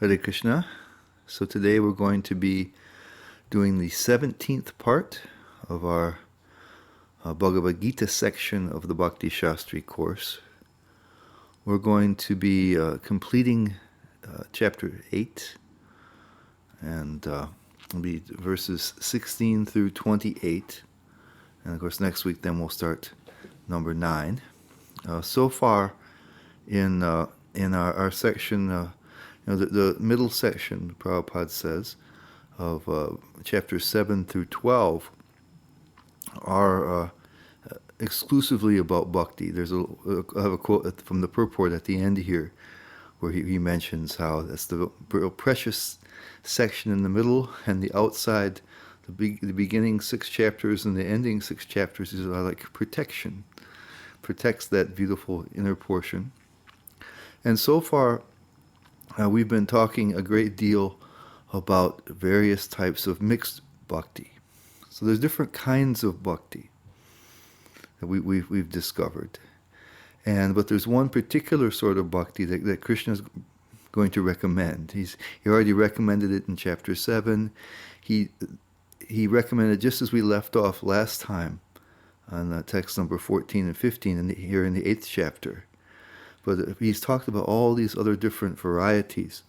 Hare Krishna. So today we're going to be doing the 17th part of our Bhagavad Gita section of the Bhakti Shastri course. We're going to be completing chapter 8, and it'll be verses 16 through 28. And of course next week then we'll start number 9. So far in our section, the middle section, Prabhupada says, of chapters 7 through 12 are exclusively about bhakti. I have a quote from the purport at the end here, where he mentions how that's the real precious section in the middle, and the outside, the beginning 6 chapters and the ending 6 chapters is like protection. Protects that beautiful inner portion. And so far, we've been talking a great deal about various types of mixed bhakti. So there's different kinds of bhakti that we've discovered. But there's one particular sort of bhakti that Krishna is going to recommend. He already recommended it in chapter 7. He recommended, just as we left off last time on text number 14 and 15 here in the 8th chapter. But he's talked about all these other different varieties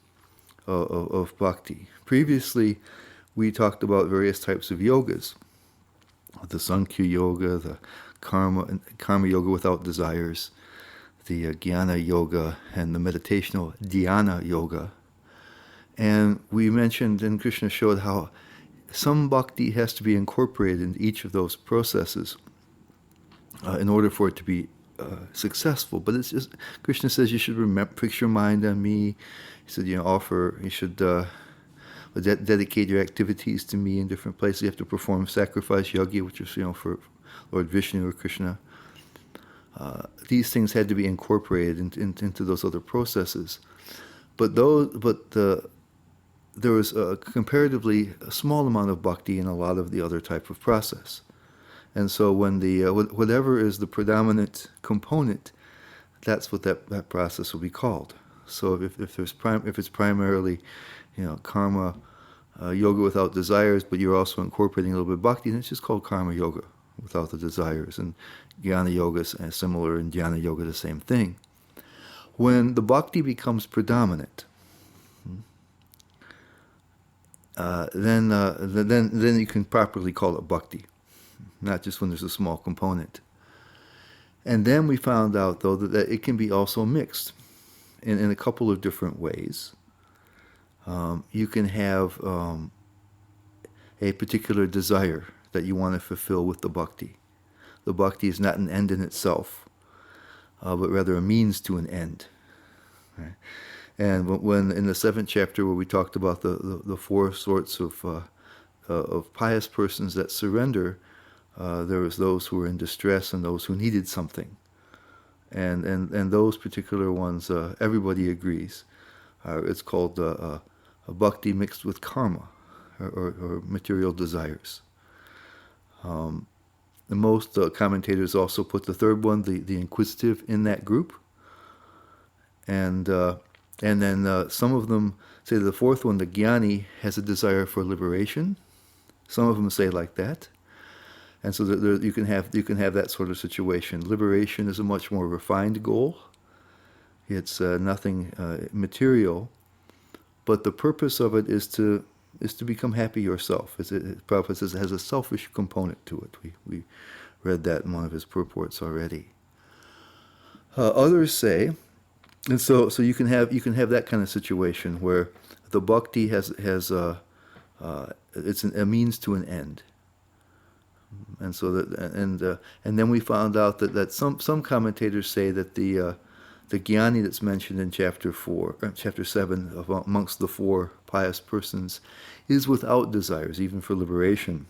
of bhakti. Previously, we talked about various types of yogas. The Sankhya Yoga, the Karma Yoga without desires, the Jnana Yoga, and the meditational Dhyana Yoga. And we mentioned, and Krishna showed how some bhakti has to be incorporated in each of those processes in order for it to be successful. But it's just, Krishna says you should fix your mind on me. He said, you should dedicate your activities to me in different places. You have to perform sacrifice yajna, which is for Lord Vishnu or Krishna. These things had to be incorporated into those other processes. But there was a comparatively small amount of bhakti in a lot of the other type of process. And so when whatever is the predominant component, that's what that process will be called. So if it's primarily, karma yoga without desires, but you're also incorporating a little bit of bhakti, then it's just called karma yoga without the desires. And jnana yoga is similar, and dhyana yoga the same thing. When the bhakti becomes predominant, then you can properly call it bhakti. Not just when there's a small component. And then we found out, though, that it can be also mixed in a couple of different ways. You can have a particular desire that you want to fulfill with the bhakti. The bhakti is not an end in itself, but rather a means to an end. Right? And when in the 7th chapter, where we talked about the 4 sorts of pious persons that surrender, there was those who were in distress and those who needed something. And those particular ones, everybody agrees. It's called a bhakti mixed with karma, or material desires. And most commentators also put the 3rd one, the inquisitive, in that group. And then some of them say the 4th one, the jnani, has a desire for liberation. Some of them say like that. And so you can have that sort of situation. Liberation is a much more refined goal. It's nothing material, but the purpose of it is to become happy yourself. Prabhupada says it has a selfish component to it. We read that in one of his purports already. Others say, and so you can have that kind of situation where the bhakti has it's a means to an end. And so and then we found out that some commentators say that the jnani that's mentioned in chapter 7 amongst the 4 pious persons is without desires, even for liberation,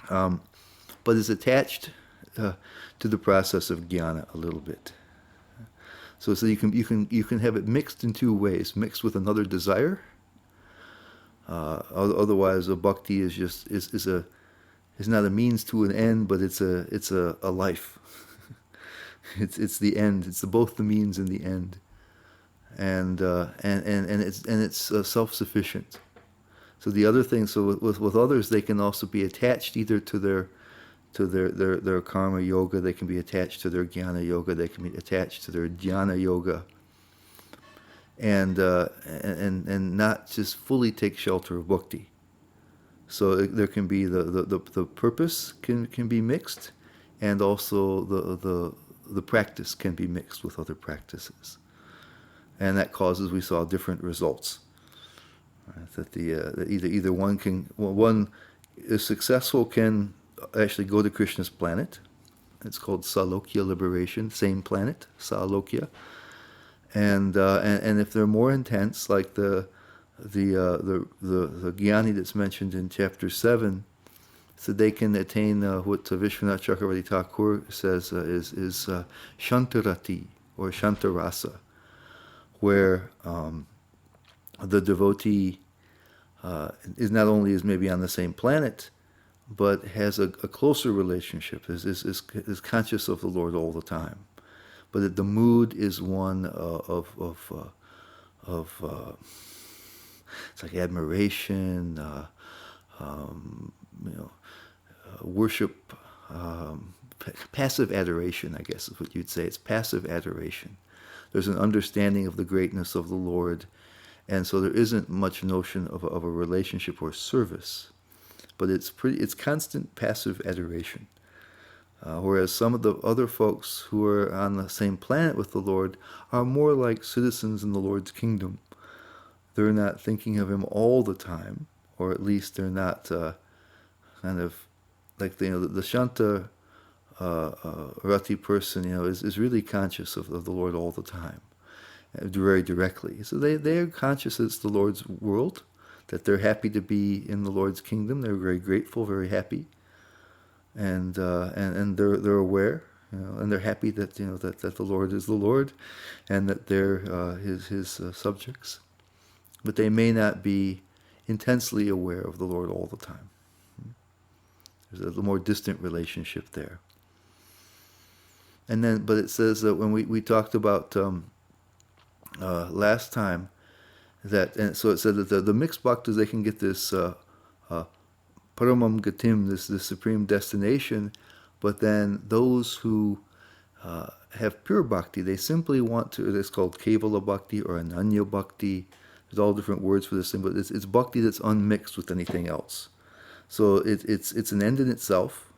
but is attached to the process of jnana a little bit. So you can have it mixed in 2 ways: mixed with another desire. Otherwise, a bhakti is not a means to an end, but it's a life. It's the end. It's both the means and the end. and it's self-sufficient. So the other thing, so with others, they can also be attached either to their karma yoga, they can be attached to their jnana yoga, they can be attached to their dhyana yoga, and not just fully take shelter of bhakti. So there can be the purpose can be mixed, and also the practice can be mixed with other practices, and that causes, we saw, different results. Right? That either one is successful, can actually go to Krishna's planet. It's called Salokya liberation, same planet, Salokya. And if they're more intense, like the Jnani that's mentioned in chapter 7, so they can attain what Vishwanath Chakravarti Thakur says is Shantarati or Shantarasa, where the devotee is not only is maybe on the same planet, but has a closer relationship, is conscious of the Lord all the time. But that the mood is one of it's like admiration, worship, passive adoration, I guess is what you'd say. It's passive adoration. There's an understanding of the greatness of the Lord, and so there isn't much notion of a relationship or service, but it's constant passive adoration. Whereas some of the other folks who are on the same planet with the Lord are more like citizens in the Lord's kingdom. They're not thinking of Him all the time, or at least they're not kind of like the Shanta Rati person, is really conscious of the Lord all the time, very directly. So they are conscious that it's the Lord's world, that they're happy to be in the Lord's kingdom. They're very grateful, very happy, and they're aware, and they're happy that that the Lord is the Lord, and that they're His subjects. But they may not be intensely aware of the Lord all the time. There's a more distant relationship there. And then, but it says that when we talked about last time, and so it said that the mixed bhaktas, they can get this paramam gatim, this supreme destination, but then those who have pure bhakti, they simply want to, it's called kevala bhakti or ananya bhakti. There's all different words for this thing, but it's bhakti that's unmixed with anything else. So it's an end in itself.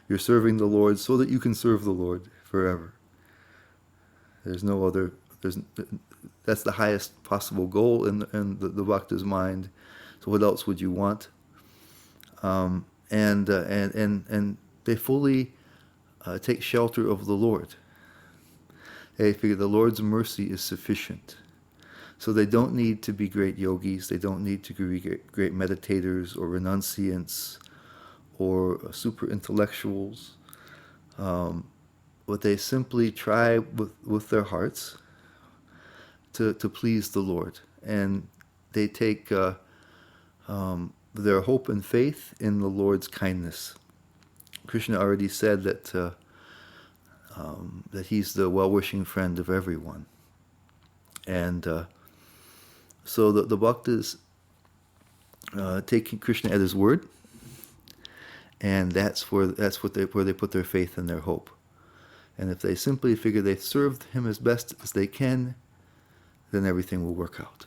You're serving the Lord so that you can serve the Lord forever. There's no other. That's the highest possible goal in the bhakta's mind. So what else would you want? And they fully take shelter of the Lord. They figure the Lord's mercy is sufficient. So they don't need to be great yogis. They don't need to be great meditators or renunciants or super intellectuals. But they simply try with their hearts to please the Lord. And they take their hope and faith in the Lord's kindness. Krishna already said that He's the well-wishing friend of everyone. And so the bhaktas take Krishna at His word, and that's where they put their faith and their hope. And if they simply figure they've served Him as best as they can, then everything will work out.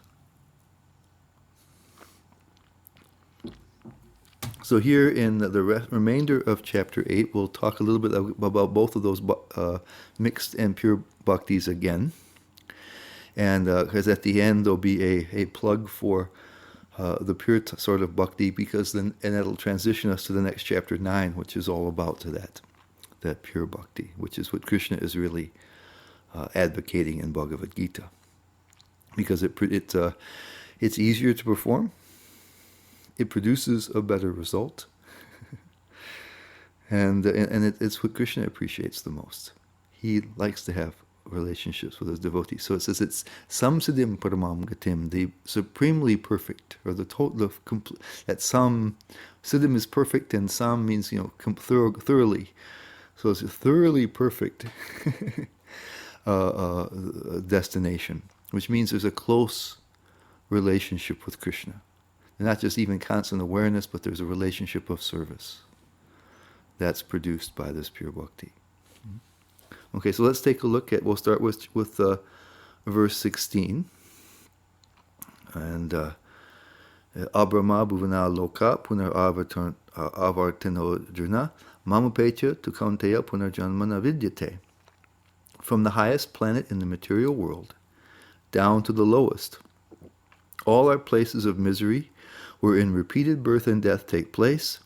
So here in the remainder of chapter 8, we'll talk a little bit about both of those mixed and pure bhaktis again. And because at the end there'll be a plug for the pure sort of bhakti, because then, and it'll transition us to the next chapter 9, which is all about that pure bhakti, which is what Krishna is really advocating in Bhagavad Gita, because it's easier to perform, it produces a better result, and it's what Krishna appreciates the most. He likes to have relationships with his devotees. So it says it's samsiddhim paramam gatim, the supremely perfect, or the total, that sam, siddhim is perfect, and sam means thoroughly. So it's thoroughly perfect destination, which means there's a close relationship with Krishna. And not just even constant awareness, but there's a relationship of service that's produced by this pure bhakti. Okay, so let's take a look at, we'll start with verse 16. And Abrahma bhuvana loka punar avartino juna mamapecha tu kaunteya punarjanmana vidyate. From the highest planet in the material world down to the lowest, all are places of misery wherein repeated birth and death take place.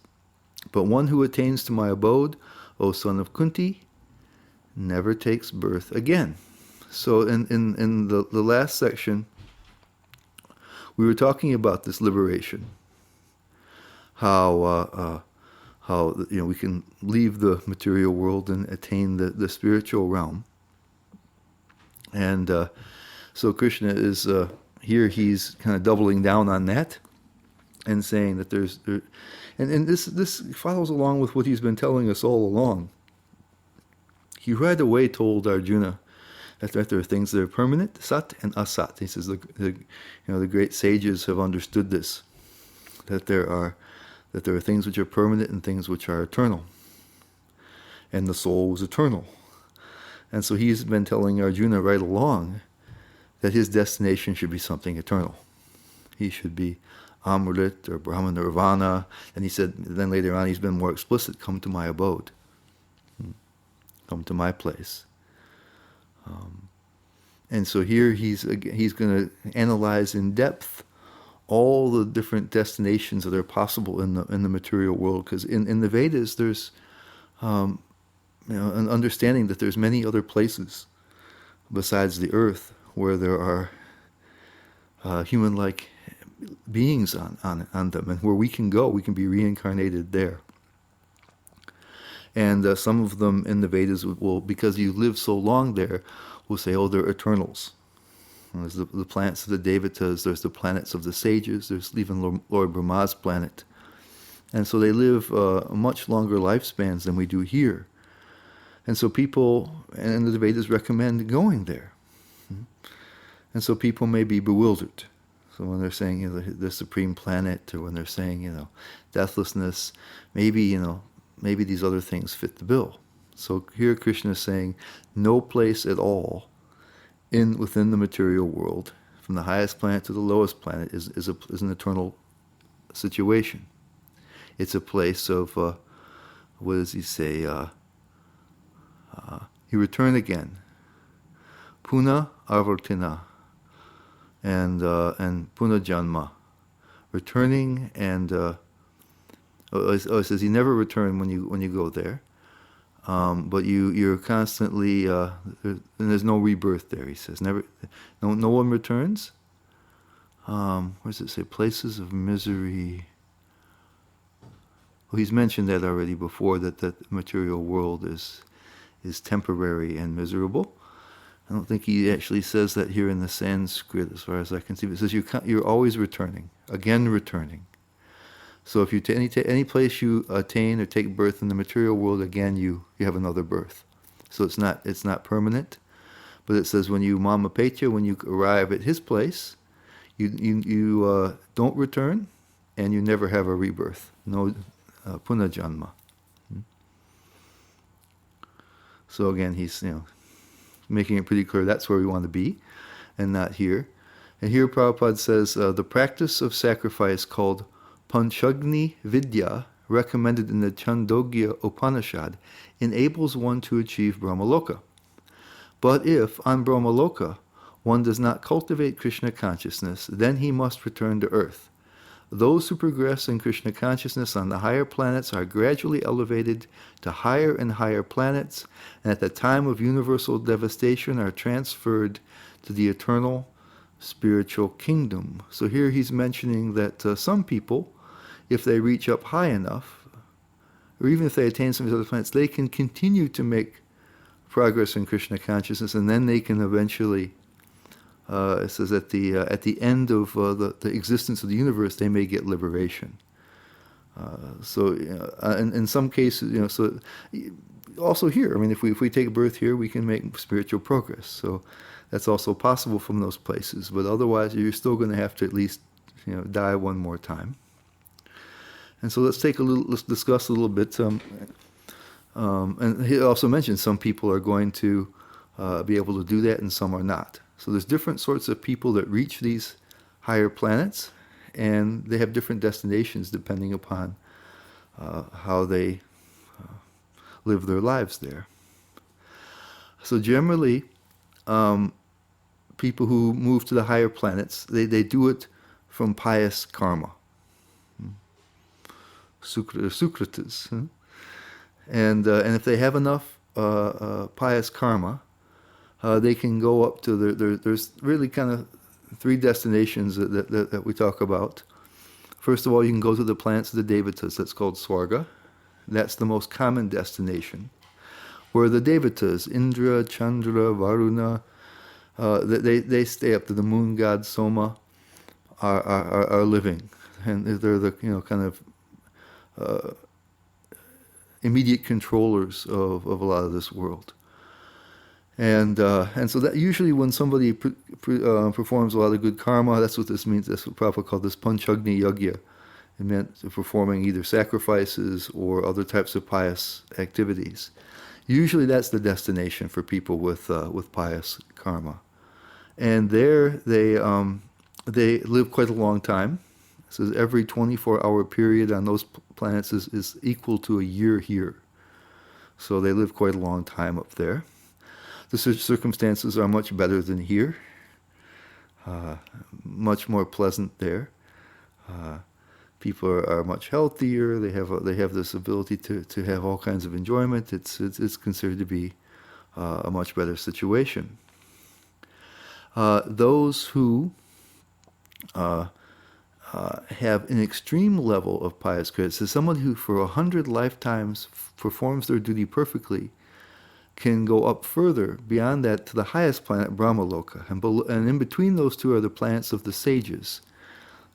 But one who attains to my abode, O son of Kunti, never takes birth again. So in the last section, we were talking about this liberation, how we can leave the material world and attain the spiritual realm. And so Krishna is here. He's kind of doubling down on that and saying that and this follows along with what he's been telling us all along. He right away told Arjuna that there are things that are permanent, sat and asat. He says the great sages have understood this, that there are things which are permanent and things which are eternal, and the soul was eternal. And so he's been telling Arjuna right along that his destination should be something eternal. He should be Amrit or Brahma Nirvana. And he said, then later on he's been more explicit, come to my abode. Come to my place. And so here he's going to analyze in depth all the different destinations that are possible in the material world. Because in the Vedas there's an understanding that there's many other places besides the earth where there are human-like beings on them, and where we can go, we can be reincarnated there. And some of them in the Vedas will, because you live so long there, will say, oh, they're eternals. And there's the planets of the Devatas, there's the planets of the sages, there's even Lord Brahma's planet. And so they live much longer lifespans than we do here. And so people, and the Vedas recommend going there. And so people may be bewildered. So when they're saying, the supreme planet, or when they're saying, deathlessness, maybe these other things fit the bill. So here Krishna is saying, no place at all within the material world, from the highest planet to the lowest planet, is an eternal situation. It's a place of, what does he say? You return again. Puna avartina. And puna janma. Returning and... it says you never return when you go there, but you're constantly and there's no rebirth there. He says no one returns. Where does it say places of misery? Well, he's mentioned that already before, that the material world is temporary and miserable. I don't think he actually says that here in the Sanskrit, as far as I can see. But it says you're always returning, again returning. So if you any place you attain or take birth in the material world, again you have another birth. So it's not permanent, but it says when you mamapecha, when you arrive at his place, you don't return, and you never have a rebirth. No punajanma. So again, he's making it pretty clear that's where we want to be, and not here. And here Prabhupada says the practice of sacrifice called Panchagni Vidya, recommended in the Chandogya Upanishad, enables one to achieve Brahmaloka. But if, on Brahmaloka, one does not cultivate Krishna consciousness, then he must return to earth. Those who progress in Krishna consciousness on the higher planets are gradually elevated to higher and higher planets, and at the time of universal devastation are transferred to the eternal spiritual kingdom. So here he's mentioning that some people, if they reach up high enough, or even if they attain some of these other planets, they can continue to make progress in Krishna consciousness, and then they can eventually, it says at the end of the existence of the universe, they may get liberation. So in some cases, so also here, I mean, if we take birth here, we can make spiritual progress. So that's also possible from those places. But otherwise, you're still going to have to at least die one more time. And so let's discuss a little bit. And he also mentioned some people are going to be able to do that, and some are not. So there's different sorts of people that reach these higher planets, and they have different destinations depending upon how they live their lives there. So generally, people who move to the higher planets, they do it from pious karma. Sukritas. And if they have enough pious karma, they can go up to there's really kind of three destinations that we talk about. First of all, you can go to the planets of the Devatas. That's called Swarga. That's the most common destination, where the Devatas, Indra, Chandra, Varuna, they stay up to the moon god Soma, are living, and they're the kind of immediate controllers of a lot of this world. And so that usually when somebody performs a lot of good karma, that's what this means. That's what Prabhupada called this Panchagni Yagya. It meant performing either sacrifices or other types of pious activities. Usually that's the destination for people with pious karma. And there they live quite a long time. So every 24-hour period on those planets is equal to a year here. So they live quite a long time up there. The circumstances are much better than here. Much more pleasant there. People are much healthier. They have this ability to have all kinds of enjoyment. It's considered to be a much better situation. Those who have an extreme level of pious credit, so someone who for 100 lifetimes performs their duty perfectly, can go up further beyond that to the highest planet, Brahmaloka. And in between those two are the planets of the sages.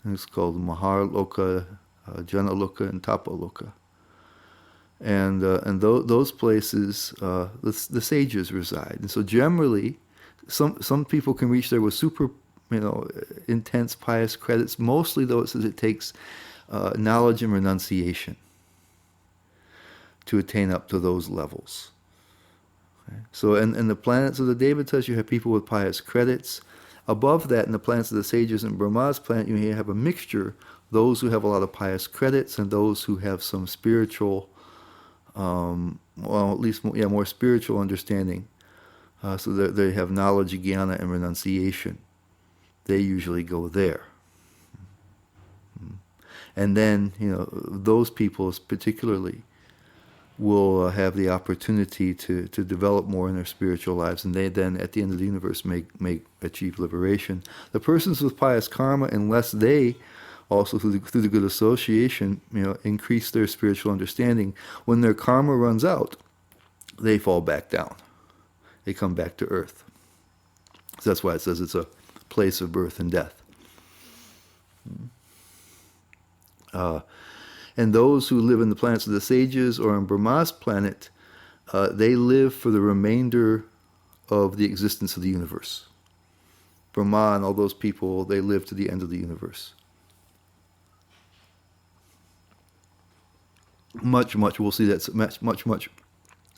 And it's called Maharloka, Janaloka, and Tapaloka. And those places, the sages reside. And so generally, some people can reach there with super, intense pious credits. Mostly, though, it says it takes knowledge and renunciation to attain up to those levels. Okay? So in the planets of the Devatas, you have people with pious credits. Above that, in the planets of the sages and Brahma's planet, you may have a mixture, those who have a lot of pious credits and those who have some spiritual, at least more spiritual understanding. So they have knowledge, jnana, and renunciation. They usually go there. And then, those people particularly will have the opportunity to develop more in their spiritual lives, and they then, at the end of the universe, may achieve liberation. The persons with pious karma, unless they also, through the good association, increase their spiritual understanding, when their karma runs out, they fall back down. They come back to earth. So that's why it says it's a place of birth and death. And those who live in the planets of the sages or on Brahma's planet, they live for the remainder of the existence of the universe. Brahma and all those people, they live to the end of the universe. Much, we'll see that's much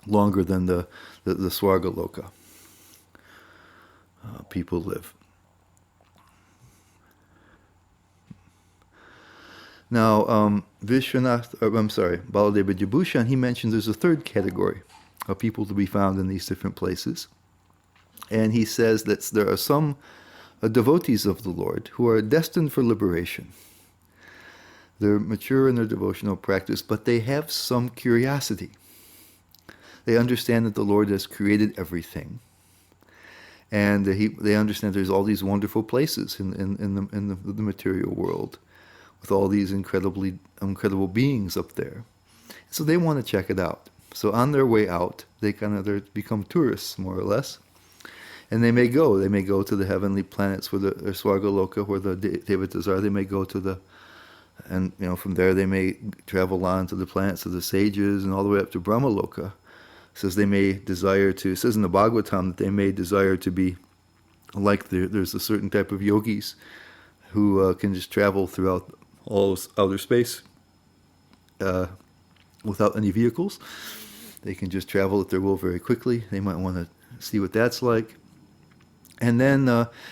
longer than the Swarga Loka people live. Now, Baladeva Jabushan, he mentions there's a third category of people to be found in these different places. And he says that there are some devotees of the Lord who are destined for liberation. They're mature in their devotional practice, but they have some curiosity. They understand that the Lord has created everything. And they understand there's all these wonderful places in the material world, with all these incredible beings up there. So they want to check it out. So on their way out, they become tourists, more or less. And they may go to the heavenly planets where the Swarga Loka, where the Devatas are. They may go to the And from there they may travel on to the planets of the sages and all the way up to Brahmaloka. It says they may desire to. It says in the Bhagavatam that they may desire to be like there's a certain type of yogis who can just travel throughout all outer space without any vehicles. They can just travel at their will very quickly. They might want to see what that's like. And then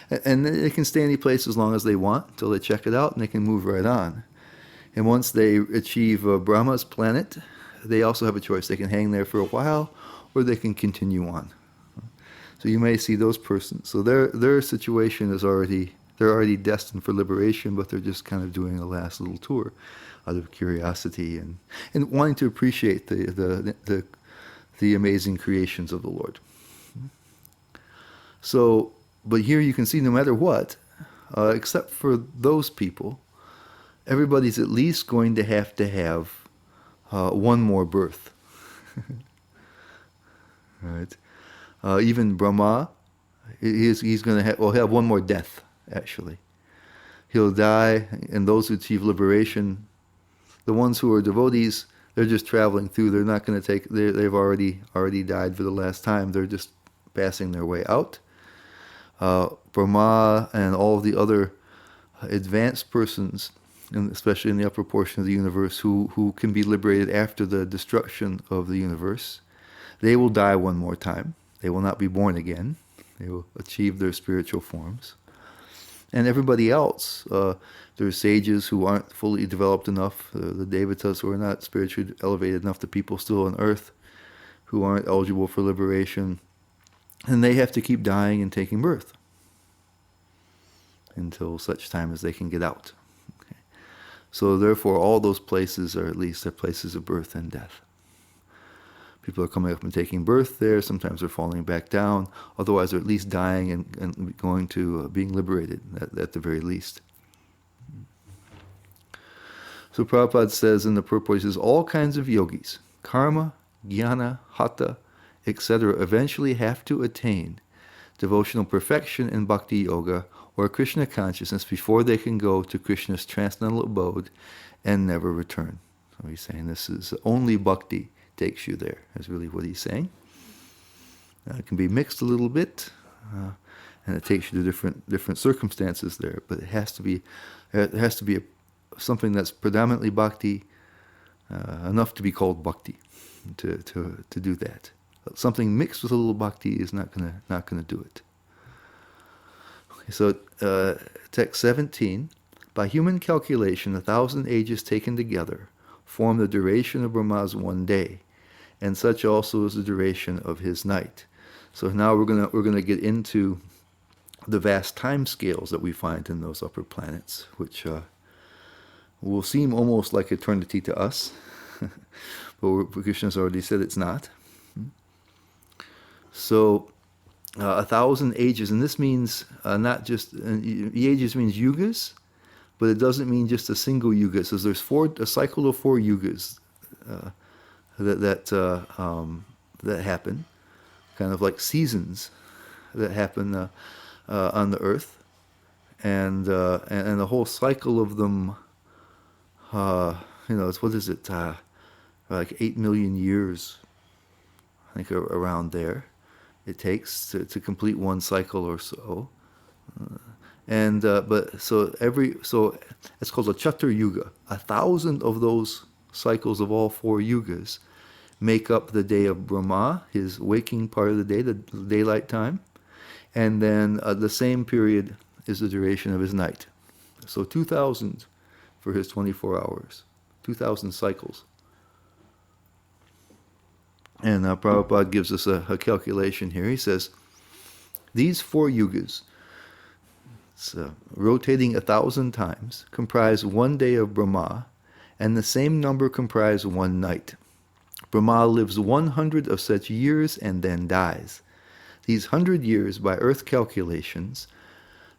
they can stay any place as long as they want until they check it out, and they can move right on. And once they achieve Brahma's planet, they also have a choice. They can hang there for a while, or they can continue on. So you may see those persons. So their situation is they're already destined for liberation, but they're just kind of doing a last little tour out of curiosity and wanting to appreciate the amazing creations of the Lord. So, but here you can see no matter what, except for those people, everybody's at least going to have one more birth. Right? Even Brahma, he's going to he'll have one more death, actually. He'll die, and those who achieve liberation, the ones who are devotees, they're just traveling through. They're not going to take, they've already died for the last time. They're just passing their way out. Brahma and all of the other advanced persons, and especially in the upper portion of the universe, who can be liberated after the destruction of the universe, they will die one more time. They will not be born again. They will achieve their spiritual forms. And everybody else, there's sages who aren't fully developed enough, the devatas who are not spiritually elevated enough, the people still on earth who aren't eligible for liberation, and they have to keep dying and taking birth until such time as they can get out. Okay. So therefore, all those places are at least their places of birth and death. People are coming up and taking birth there. Sometimes they're falling back down. Otherwise, they're at least dying and going to being liberated at the very least. So Prabhupada says in the purport, he says, all kinds of yogis, karma, jnana, hatha, etc., eventually have to attain devotional perfection in bhakti yoga or Krishna consciousness before they can go to Krishna's transcendental abode and never return. So he's saying this is only bhakti takes you there, is really what he's saying. It can be mixed a little bit, and it takes you to different circumstances there, but it has to be something that's predominantly bhakti, enough to be called bhakti, to do that. Something mixed with a little bhakti is not gonna do it. Okay, so text 17, by human calculation, 1,000 ages taken together form the duration of Brahma's one day, and such also is the duration of his night. So now we're gonna get into the vast time scales that we find in those upper planets, which will seem almost like eternity to us, but Krishna's already said it's not. So 1,000 ages, and this means not just ages means yugas, but it doesn't mean just a single yuga. So there's a cycle of 4 yugas that happen, kind of like seasons that happen on the earth, and the whole cycle of them, it's what is it, like 8 million years, I think, around there. It takes to complete one cycle or so, but it's called a Chatur Yuga. 1,000 of those cycles of all 4 yugas make up the day of Brahma, his waking part of the day, the daylight time, and then the same period is the duration of his night. So 2,000 for his 24 hours, 2,000 cycles. And Prabhupada gives us a calculation here. He says, these 4 yugas, rotating 1,000 times, comprise one day of Brahma, and the same number comprise one night. Brahma lives 100 of such years and then dies. These 100 years, by earth calculations,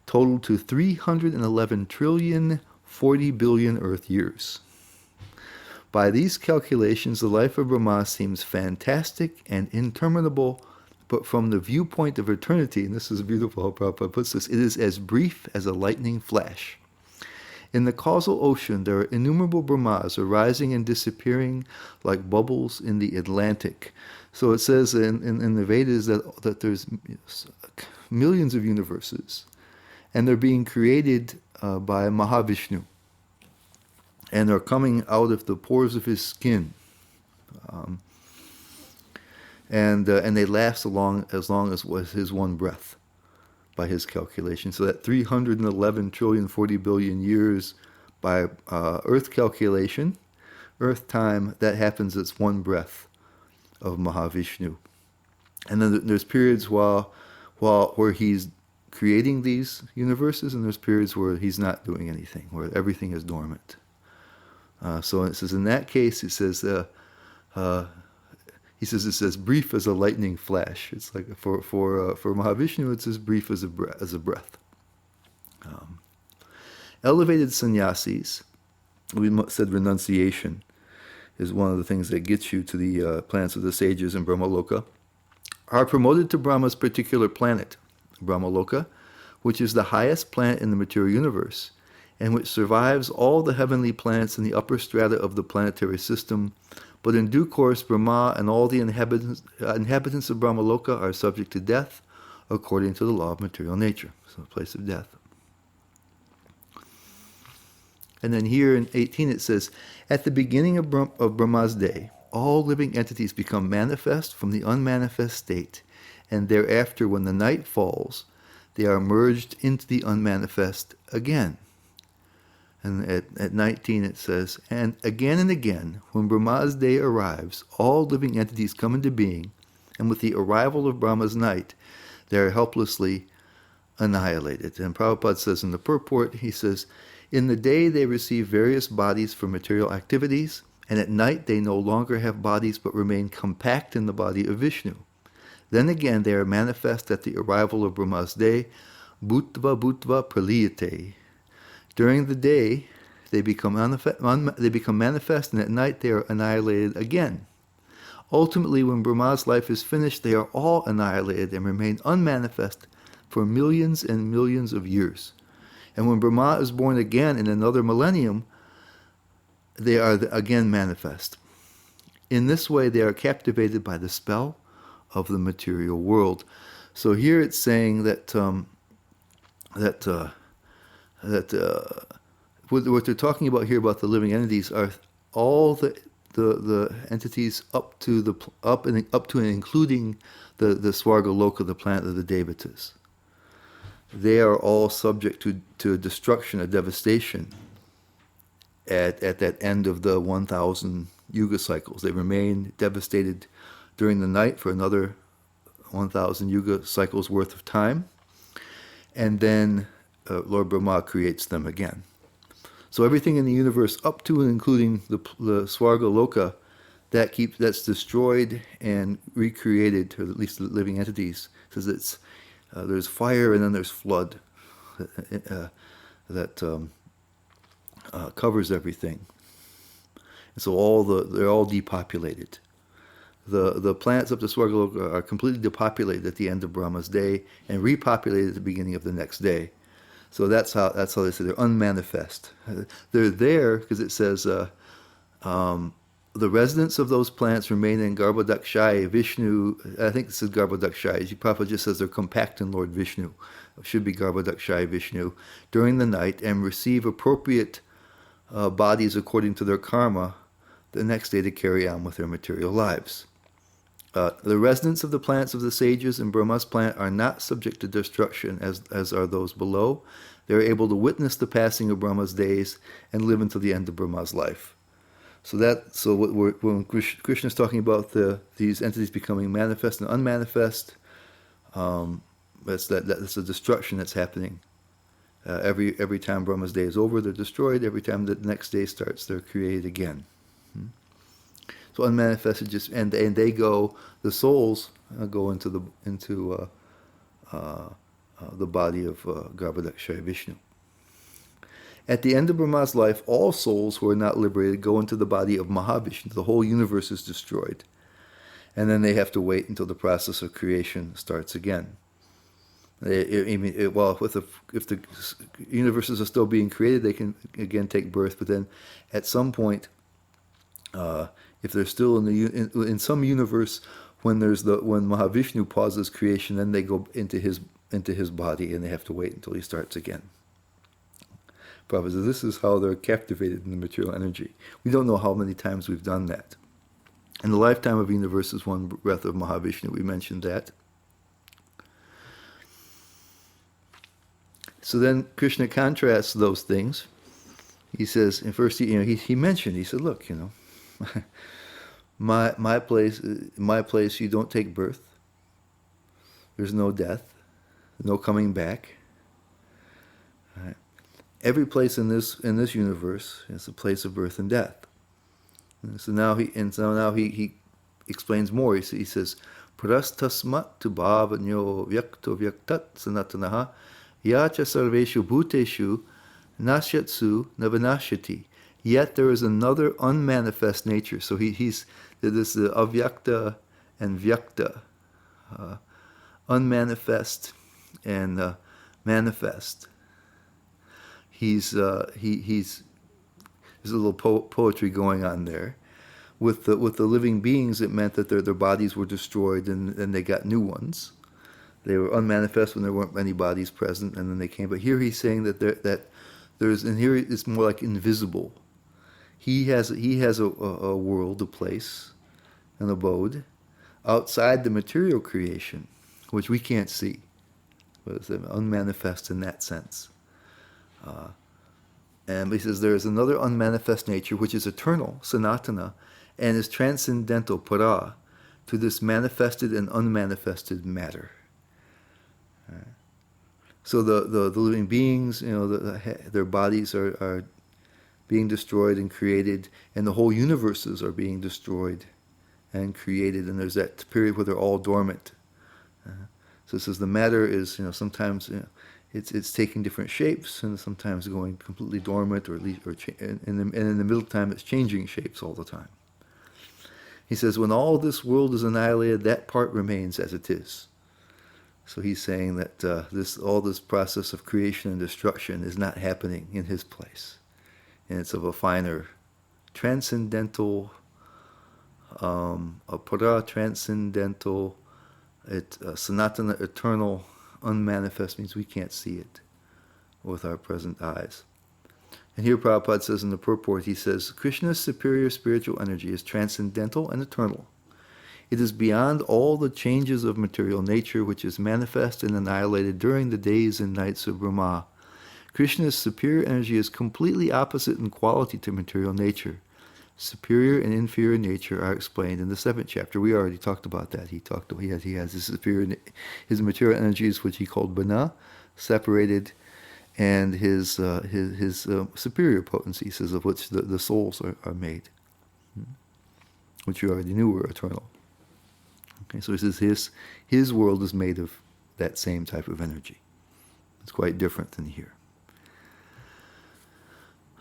total to 311 trillion 40 billion earth years. By these calculations, the life of Brahma seems fantastic and interminable, but from the viewpoint of eternity, and this is beautiful how Prabhupada puts this, it is as brief as a lightning flash. In the causal ocean, there are innumerable Brahmas arising and disappearing like bubbles in the Atlantic. So it says in the Vedas that there's millions of universes, and they're being created by Mahavishnu, and they're coming out of the pores of his skin, and they last as long as was his one breath, by his calculation. So that 311 trillion 40 billion years by Earth calculation, Earth time, that happens as one breath of Mahavishnu. And then there's periods where he's creating these universes, and there's periods where he's not doing anything, where everything is dormant. So it says in that case, it says it says brief as a lightning flash. It's like for Mahavishnu, it's as brief as a breath. Elevated sannyasis, we said renunciation is one of the things that gets you to the planets of the sages in Brahmaloka, are promoted to Brahma's particular planet, Brahmaloka, which is the highest planet in the material universe, and which survives all the heavenly planets in the upper strata of the planetary system. But in due course, Brahma and all the inhabitants of Brahmaloka are subject to death, according to the law of material nature. So, a place of death. And then here in 18 it says, at the beginning of Brahma's day, all living entities become manifest from the unmanifest state, and thereafter, when the night falls, they are merged into the unmanifest again. And at 19 it says, and again, when Brahma's day arrives, all living entities come into being, and with the arrival of Brahma's night, they are helplessly annihilated. And Prabhupada says in the purport, he says, in the day they receive various bodies for material activities, and at night they no longer have bodies but remain compact in the body of Vishnu. Then again they are manifest at the arrival of Brahma's day, bhutva praliyate. During the day they become manifest, and at night they are annihilated again. Ultimately, when Brahma's life is finished, they are all annihilated and remain unmanifest for millions and millions of years. And when Brahma is born again in another millennium, they are again manifest. In this way, they are captivated by the spell of the material world. So here it's saying that what they're talking about here about the living entities are all the entities up to and including the Swarga Loka, the planet of the Devatas. They are all subject to destruction, a devastation at that end of the 1,000 yuga cycles. They remain devastated during the night for another 1,000 yuga cycles worth of time, and then Lord Brahma creates them again. So everything in the universe up to and including the Swarga Loka, that's destroyed and recreated, or at least the living entities, says it's there's fire and then there's flood that covers everything. And so they're all depopulated. The planets up to Swarga Loka are completely depopulated at the end of Brahma's day and repopulated at the beginning of the next day. So that's how they say they're unmanifest. They're there because it says the residents of those planets remain in Garbhodakshaya Vishnu. I think this is Garbhodakshaya. Prabhupada just says they're compact in Lord Vishnu. It should be Garbhodakshaya Vishnu during the night and receive appropriate bodies according to their karma the next day to carry on with their material lives. The residents of the planets of the sages and Brahma's planet are not subject to destruction as are those below. They are able to witness the passing of Brahma's days and live until the end of Brahma's life. So when Krishna is talking about these entities becoming manifest and unmanifest, that's a destruction that's happening. Every time Brahma's day is over, they're destroyed. Every time the next day starts, they're created again. So unmanifested and they go. The souls go into the body of Garbhodakshaya Vishnu. At the end of Brahma's life, all souls who are not liberated go into the body of Mahavishnu. The whole universe is destroyed. And then they have to wait until the process of creation starts again. Well, if the universes are still being created, they can again take birth. But then, at some point, if they're still in some universe, when Mahavishnu pauses creation, then they go into his body, and they have to wait until he starts again. Prabhupada says this is how they're captivated in the material energy. We don't know how many times we've done that. And the lifetime of universe is one breath of Mahavishnu. We mentioned that. So then Krishna contrasts those things. He says, and first he mentioned, he said, look, my place, you don't take birth. There's no death, no coming back. Right. Every place in this universe is a place of birth and death. And so now he explains more. He says, Prastasmat tu bhavanyo vyakto vyaktat sanatanaha yacha sarveshu bhuteshu nasyatsu navanashyati. Yet there is another unmanifest nature. So he's this avyakta and vyakta, unmanifest and manifest. There's a little poetry going on there. With the living beings, it meant that their bodies were destroyed and they got new ones. They were unmanifest when there weren't any bodies present, and then they came. But here he's saying that there's, and here it's more like invisible. He has a world, a place, an abode outside the material creation, which we can't see, but it's unmanifest in that sense. And he says there is another unmanifest nature which is eternal, sanatana, and is transcendental, para, to this manifested and unmanifested matter. So the living beings, their bodies are being destroyed and created, and the whole universes are being destroyed and created, and there's that period where they're all dormant. So it says the matter is, sometimes it's taking different shapes, and sometimes going completely dormant, or at least, and in the middle time it's changing shapes all the time. He says when all this world is annihilated, that part remains as it is. So he's saying that all this process of creation and destruction is not happening in his place, and it's of a finer, transcendental, a para, transcendental, sanatana, eternal, unmanifest, means we can't see it with our present eyes. And here Prabhupada says in the purport, he says, Krishna's superior spiritual energy is transcendental and eternal. It is beyond all the changes of material nature, which is manifest and annihilated during the days and nights of Brahma. Krishna's superior energy is completely opposite in quality to material nature. Superior and inferior nature are explained in the 7th chapter. We already talked about that. He has his material energies, which he called bana, separated, and his superior potencies, of which the souls are made, which you already knew were eternal. Okay, so he says his world is made of that same type of energy. It's quite different than here.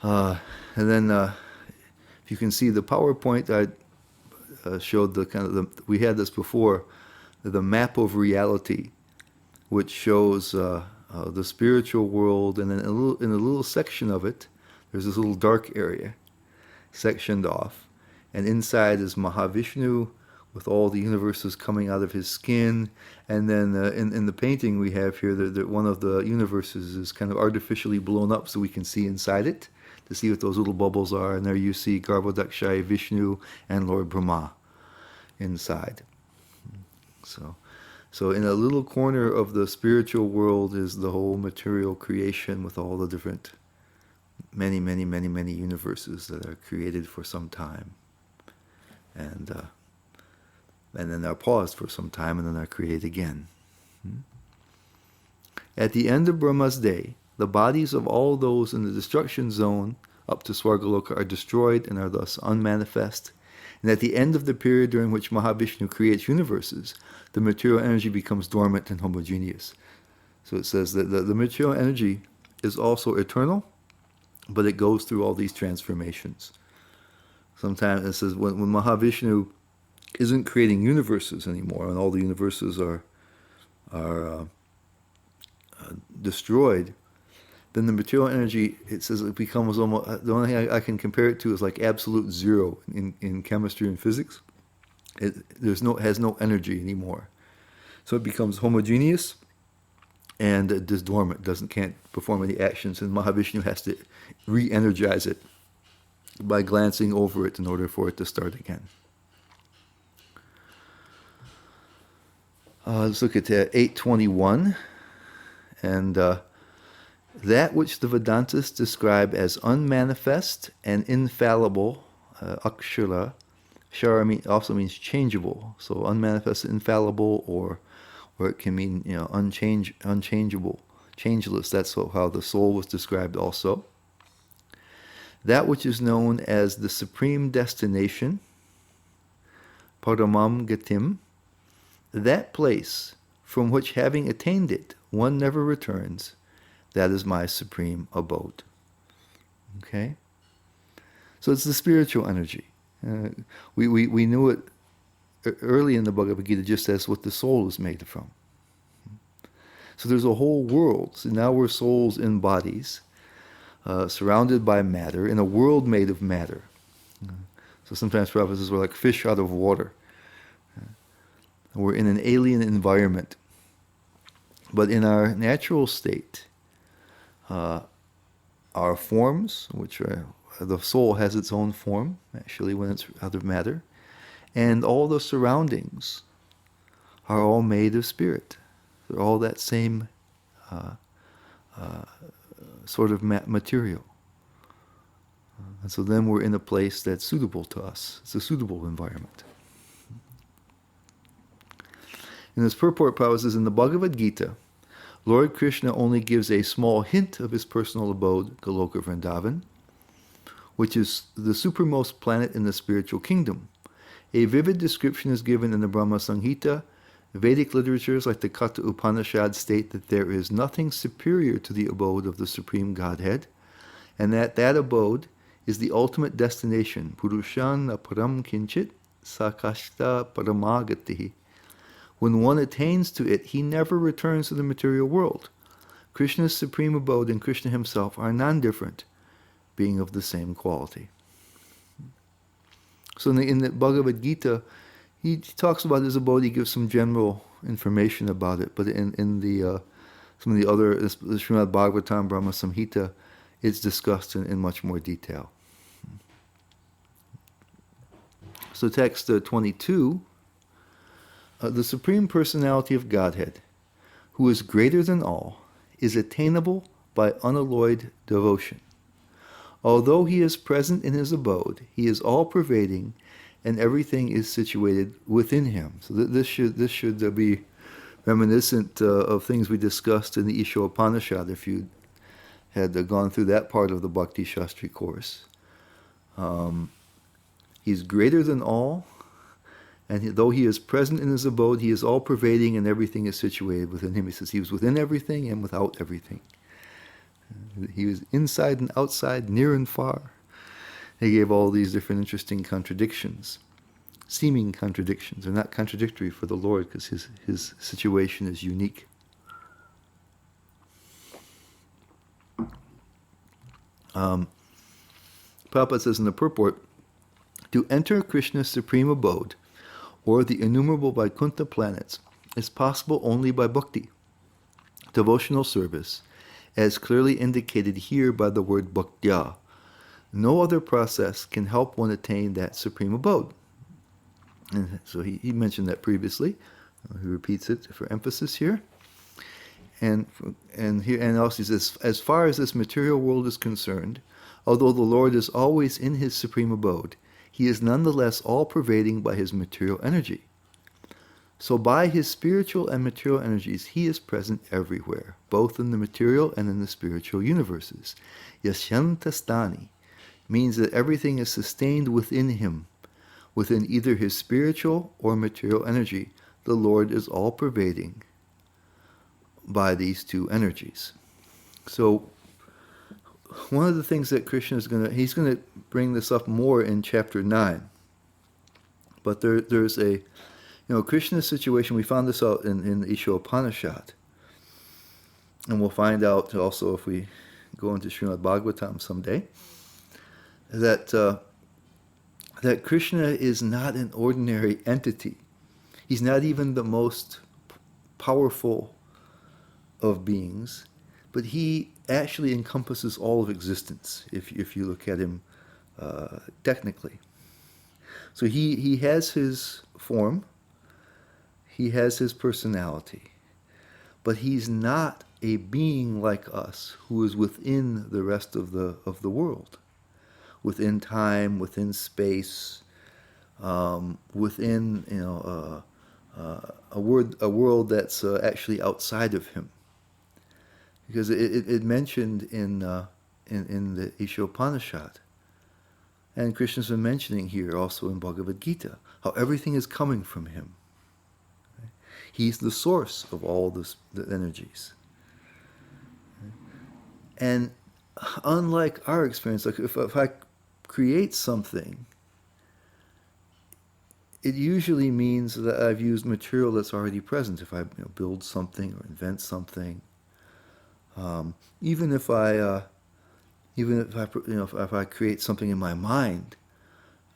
And then if you can see the PowerPoint, I showed we had this before, the map of reality, which shows the spiritual world, and then in a little section of it, there's this little dark area sectioned off, and inside is Mahavishnu with all the universes coming out of his skin, and then in the painting we have here, that one of the universes is kind of artificially blown up so we can see inside it, to see what those little bubbles are, and there you see Garbhodakshaya, Vishnu, and Lord Brahma inside. So in a little corner of the spiritual world is the whole material creation with all the different, many universes that are created for some time. And then are paused for some time, and then are created again. At the end of Brahma's day, the bodies of all those in the destruction zone up to Swargaloka are destroyed and are thus unmanifest. And at the end of the period during which Mahavishnu creates universes, the material energy becomes dormant and homogeneous. So it says that the material energy is also eternal, but it goes through all these transformations. Sometimes it says when Mahavishnu isn't creating universes anymore, and all the universes are destroyed, then the material energy, it says, it becomes almost, the only thing I can compare it to is like absolute zero in chemistry and physics. It has no energy anymore. So it becomes homogeneous and it is dormant, can't perform any actions, and Mahavishnu has to re-energize it by glancing over it in order for it to start again. Let's look at 821. And that which the Vedantas describe as unmanifest and infallible, akshara, shara also means changeable. So unmanifest, infallible, or it can mean unchangeable, changeless. That's how the soul was described also. That which is known as the supreme destination, paramam gatim, that place from which, having attained it, one never returns, that is my supreme abode. Okay? So it's the spiritual energy. We knew it early in the Bhagavad Gita just as what the soul is made from. So there's a whole world. So now we're souls in bodies, surrounded by matter, in a world made of matter. So sometimes Prabhupada says we're like fish out of water. We're in an alien environment. But in our natural state, our forms, which are, the soul has its own form, actually, when it's out of matter, and all the surroundings are all made of spirit. They're all that same sort of material. And so then we're in a place that's suitable to us. It's a suitable environment. In this purport, Prabhupada says, in the Bhagavad Gita, Lord Krishna only gives a small hint of his personal abode, Goloka Vrindavan, which is the supermost planet in the spiritual kingdom. A vivid description is given in the Brahma Samhita. Vedic literatures like the Katha Upanishad state that there is nothing superior to the abode of the Supreme Godhead, and that abode is the ultimate destination, Purushan aparam kinchit sakashta paramagati. When one attains to it, he never returns to the material world. Krishna's supreme abode and Krishna himself are non-different, being of the same quality. So in the Bhagavad Gita, he talks about his abode, he gives some general information about it, but in the some of the other, the Srimad Bhagavatam, Brahma Samhita, it's discussed in much more detail. So text 22, the Supreme Personality of Godhead, who is greater than all, is attainable by unalloyed devotion. Although he is present in his abode, he is all-pervading, and everything is situated within him. So this should be reminiscent of things we discussed in the Isha Upanishad, if you had gone through that part of the Bhakti Shastri course. He's greater than all, and though he is present in his abode, he is all-pervading, and everything is situated within him. He says he was within everything and without everything. He was inside and outside, near and far. He gave all these different interesting contradictions, seeming contradictions. They're not contradictory for the Lord because his situation is unique. Prabhupada says in the purport, to enter Krishna's supreme abode, or the innumerable Vaikuntha planets, is possible only by bhakti, devotional service, as clearly indicated here by the word bhaktya. No other process can help one attain that supreme abode. And so he mentioned that previously. He repeats it for emphasis here. And also he says, as far as this material world is concerned, although the Lord is always in his supreme abode, he is nonetheless all-pervading by his material energy. So by his spiritual and material energies, he is present everywhere, both in the material and in the spiritual universes. Yashantastani means that everything is sustained within him, within either his spiritual or material energy. The Lord is all-pervading by these two energies. So one of the things that Krishna is he's going to bring this up more in chapter 9. But there's Krishna's situation, we found this out in the Isha Upanishad. and we'll find out also if we go into Srimad Bhagavatam someday, that that Krishna is not an ordinary entity. He's not even the most powerful of beings, but he actually encompasses all of existence if you look at him technically. So he has his form, he has his personality, but he's not a being like us who is within the rest of the world, within time, within space, within a world that's actually outside of him. Because it mentioned in the Ishopanishad, and Krishna's been mentioning here also in Bhagavad Gita, how everything is coming from him. He's the source of all the energies. And unlike our experience, like if I create something, it usually means that I've used material that's already present. If I build something or invent something, even if I create something in my mind,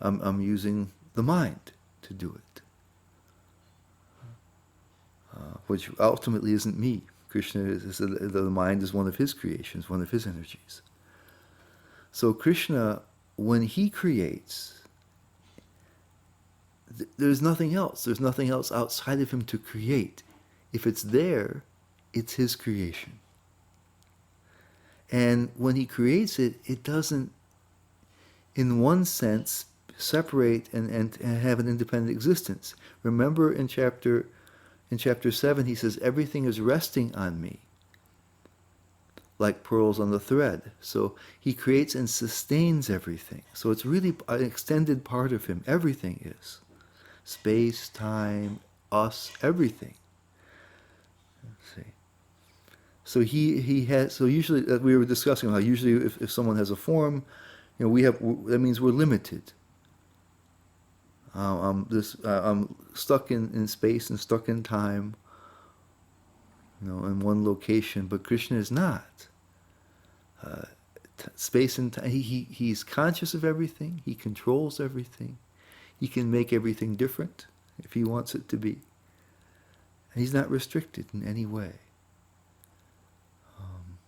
I'm using the mind to do it, which ultimately isn't me. Krishna the mind is one of his creations, one of his energies. So Krishna, when he creates, there's nothing else. There's nothing else outside of him to create. If it's there, it's his creation. And when he creates it, it doesn't, in one sense, separate and have an independent existence. Remember in chapter 7, he says, everything is resting on me, like pearls on the thread. So he creates and sustains everything. So it's really an extended part of him. Everything is. Space, time, us, everything. Let's see. So he has. So usually, we were discussing how usually if someone has a form, that means we're limited. I'm stuck in space and stuck in time, in one location. But Krishna is not. Space and time. He's conscious of everything. He controls everything. He can make everything different if he wants it to be. And he's not restricted in any way.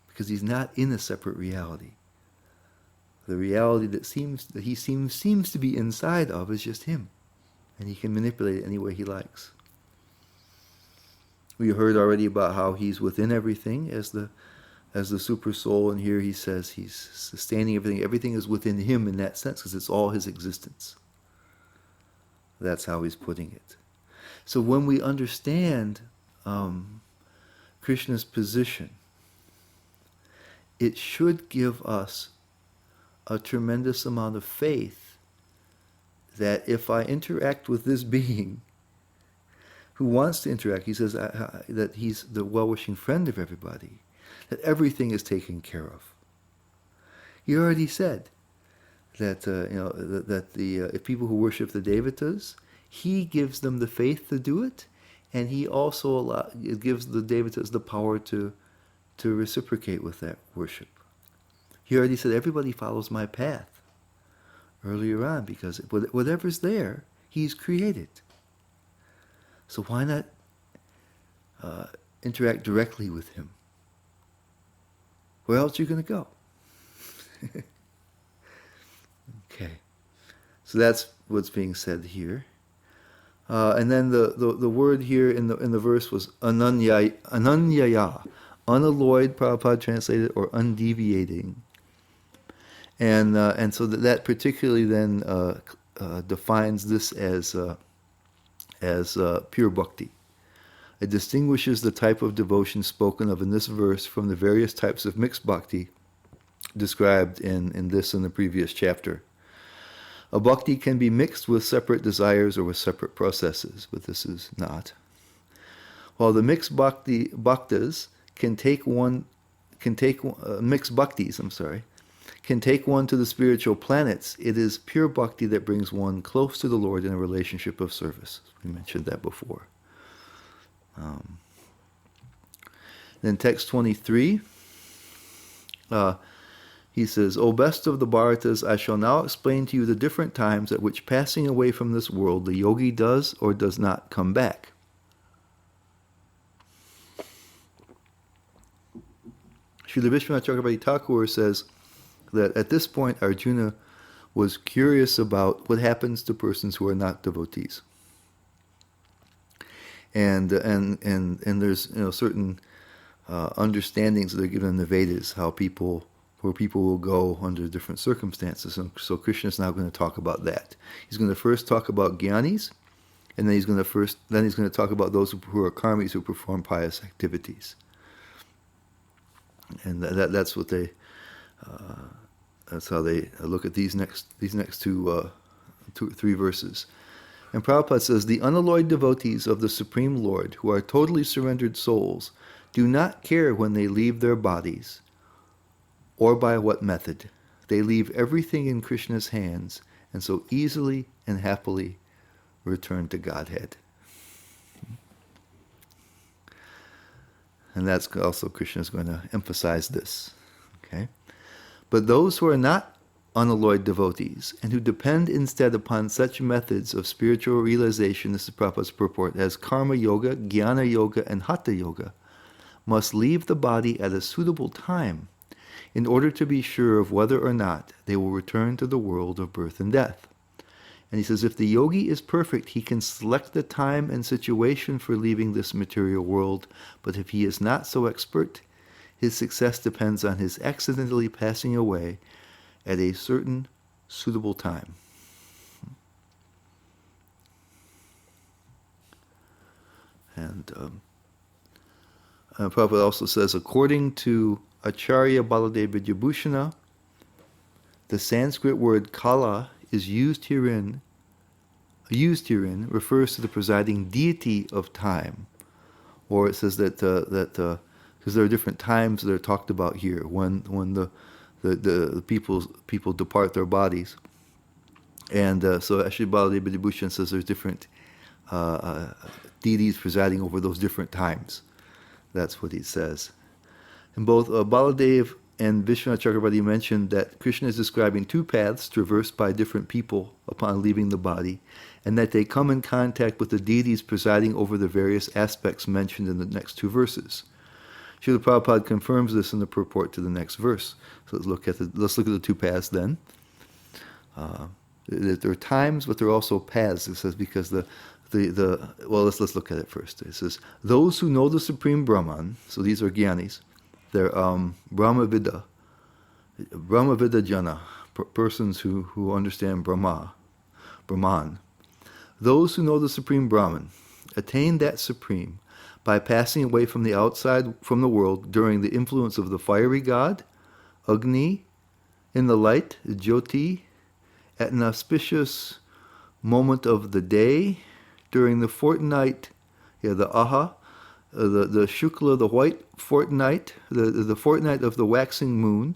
Because he's not in a separate reality. The reality that he seems to be inside of is just him. And he can manipulate it any way he likes. We heard already about how he's within everything as the super soul, and here he says he's sustaining everything. Everything is within him in that sense, because it's all his existence. That's how he's putting it. So when we understand Krishna's position, it should give us a tremendous amount of faith that if I interact with this being who wants to interact, he says that he's the well-wishing friend of everybody, that everything is taken care of. He already said that if people who worship the devatas, he gives them the faith to do it, and he also gives the devatas the power to reciprocate with that worship. He already said everybody follows my path earlier on, because whatever's there, he's created. So why not interact directly with him? Where else are you going to go? Okay, so that's what's being said here, and then the word here in the verse was ananyaya, unalloyed. Prabhupada translated, or undeviating, and so that particularly then defines this as pure bhakti. It distinguishes the type of devotion spoken of in this verse from the various types of mixed bhakti described in this and the previous chapter. A bhakti can be mixed with separate desires or with separate processes, but this is not. While the mixed bhaktas can take one to the spiritual planets, it is pure bhakti that brings one close to the Lord in a relationship of service. We mentioned that before. Then text 23, he says, O best of the Bharatas, I shall now explain to you the different times at which passing away from this world the yogi does or does not come back. Srila Vishwanath Chakravarti Thakur says that at this point Arjuna was curious about what happens to persons who are not devotees. And there's certain understandings that are given in the Vedas, where people will go under different circumstances. And so Krishna is now going to talk about that. He's going to first talk about jnanis, and then he's going to talk about those who are karmis, who perform pious activities. And that's what that's how they look at these next three verses. And Prabhupada says, the unalloyed devotees of the Supreme Lord, who are totally surrendered souls, do not care when they leave their bodies or by what method. They leave everything in Krishna's hands and so easily and happily return to Godhead. And that's also, Krishna is going to emphasize this. Okay? But those who are not unalloyed devotees and who depend instead upon such methods of spiritual realization, this is Prabhupada's purport, as karma yoga, jnana yoga, and hatha yoga, must leave the body at a suitable time in order to be sure of whether or not they will return to the world of birth and death. And he says, if the yogi is perfect, he can select the time and situation for leaving this material world, but if he is not so expert, his success depends on his accidentally passing away at a certain suitable time. And Prabhupada also says, according to Acharya Baladev Vidyabhushana, the Sanskrit word kala is used herein refers to the presiding deity of time. Or it says that because there are different times that are talked about here, when the people depart their bodies. And so actually Baladev Vidyabhushana says there's different deities presiding over those different times. That's what he says. And both Baladev and Vishwanath Chakravarti mentioned that Krishna is describing two paths traversed by different people upon leaving the body, and that they come in contact with the deities presiding over the various aspects mentioned in the next two verses. Srila Prabhupada confirms this in the purport to the next verse. So let's look at the two paths then. There are times, but there are also paths. It says because let's look at it first. It says those who know the Supreme Brahman. So these are jnanis. They're Brahmavida jana, persons who understand Brahman. Those who know the Supreme Brahman attain that Supreme by passing away from the outside, from the world, during the influence of the fiery god, Agni, in the light, Jyoti, at an auspicious moment of the day, during the fortnight, the Aha, the Shukla, the white fortnight, the fortnight of the waxing moon,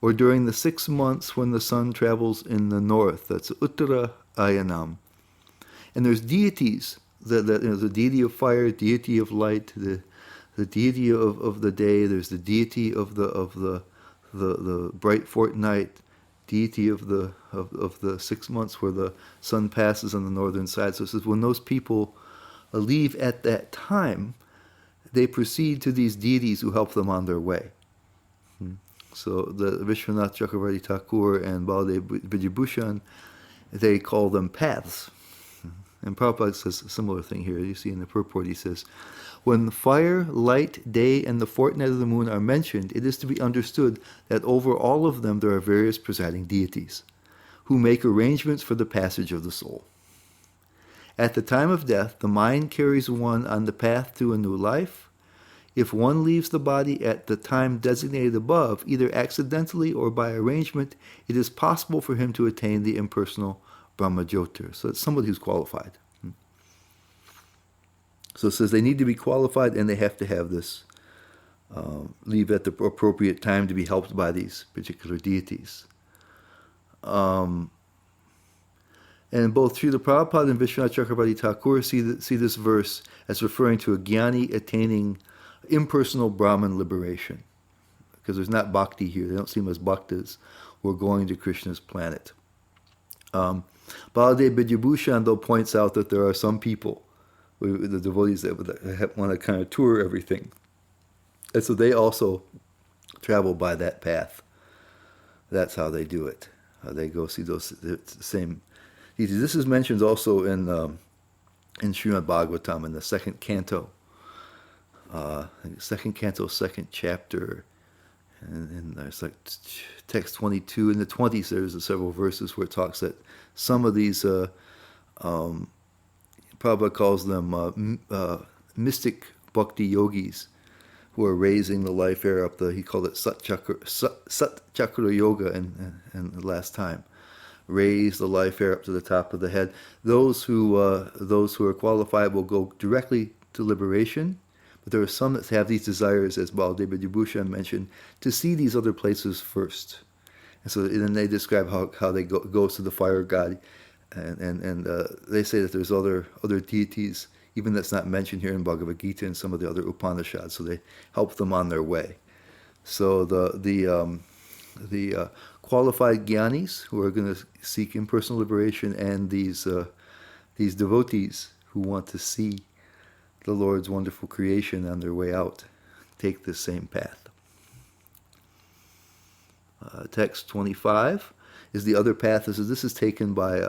or during the 6 months when the sun travels in the north. That's Uttara Ayanam. And there's deities, the deity of fire, deity of light, the deity of the day. There's the deity of the bright fortnight, deity of the 6 months where the sun passes on the northern side. So it says when those people leave at that time, they proceed to these deities who help them on their way. So the Vishwanath Chakravarti Thakur and Baladev Vidyabhushana, they call them paths. And Prabhupada says a similar thing here. You see in the purport, he says, when fire, light, day, and the fortnight of the moon are mentioned, it is to be understood that over all of them there are various presiding deities who make arrangements for the passage of the soul. At the time of death, the mind carries one on the path to a new life. If one leaves the body at the time designated above, either accidentally or by arrangement, it is possible for him to attain the impersonal Brahmajyotir. So it's somebody who's qualified. So it says they need to be qualified and they have to have this leave at the appropriate time to be helped by these particular deities. And both Srila Prabhupada and Vishwanath Chakravarti Thakur see this verse as referring to a jnani attaining impersonal Brahman liberation. Because there's not bhakti here. They don't seem as bhaktas who are going to Krishna's planet. Baladev Vidyabhushan, though, points out that there are some people, the devotees that want to kind of tour everything. And so they also travel by that path. That's how they do it. They go see those same. This is mentioned also in Srimad Bhagavatam in the second canto. Second canto, second chapter. And there's like text 22. In the 20s, there's several verses where it talks that some of these, Prabhupada calls them mystic bhakti yogis, who are raising the life air up he called it Sat Chakra Yoga in the last time. Raise the life air up to the top of the head. Those who are qualified will go directly to liberation. But there are some that have these desires, as Baladev Vidyabhushan mentioned, to see these other places first. And so then they describe how they goes to the fire god, and they say that there's other deities, even that's not mentioned here in Bhagavad Gita and some of the other Upanishads. So they help them on their way. So the qualified jnanis who are going to seek impersonal liberation, and these devotees who want to see the Lord's wonderful creation on their way out take this same path. Text 25 is the other path. This is taken by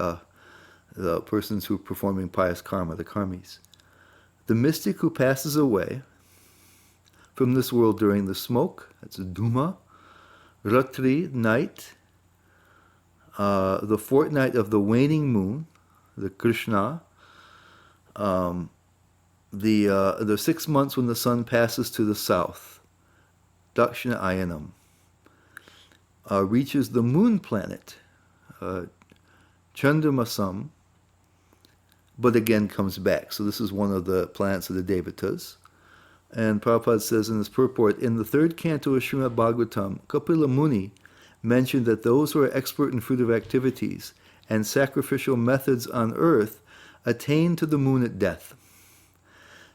the persons who are performing pious karma, the karmis. The mystic who passes away from this world during the smoke, that's a Duma, Ratri, night, the fortnight of the waning moon, the Krishna, the 6 months when the sun passes to the south, Dakshina Ayanam, reaches the moon planet, Chandramasam, but again comes back. So this is one of the planets of the Devatas. And Prabhupada says in his purport, in the third canto of Srimad Bhagavatam, Kapila Muni mentioned that those who are expert in fruitive activities and sacrificial methods on earth attain to the moon at death.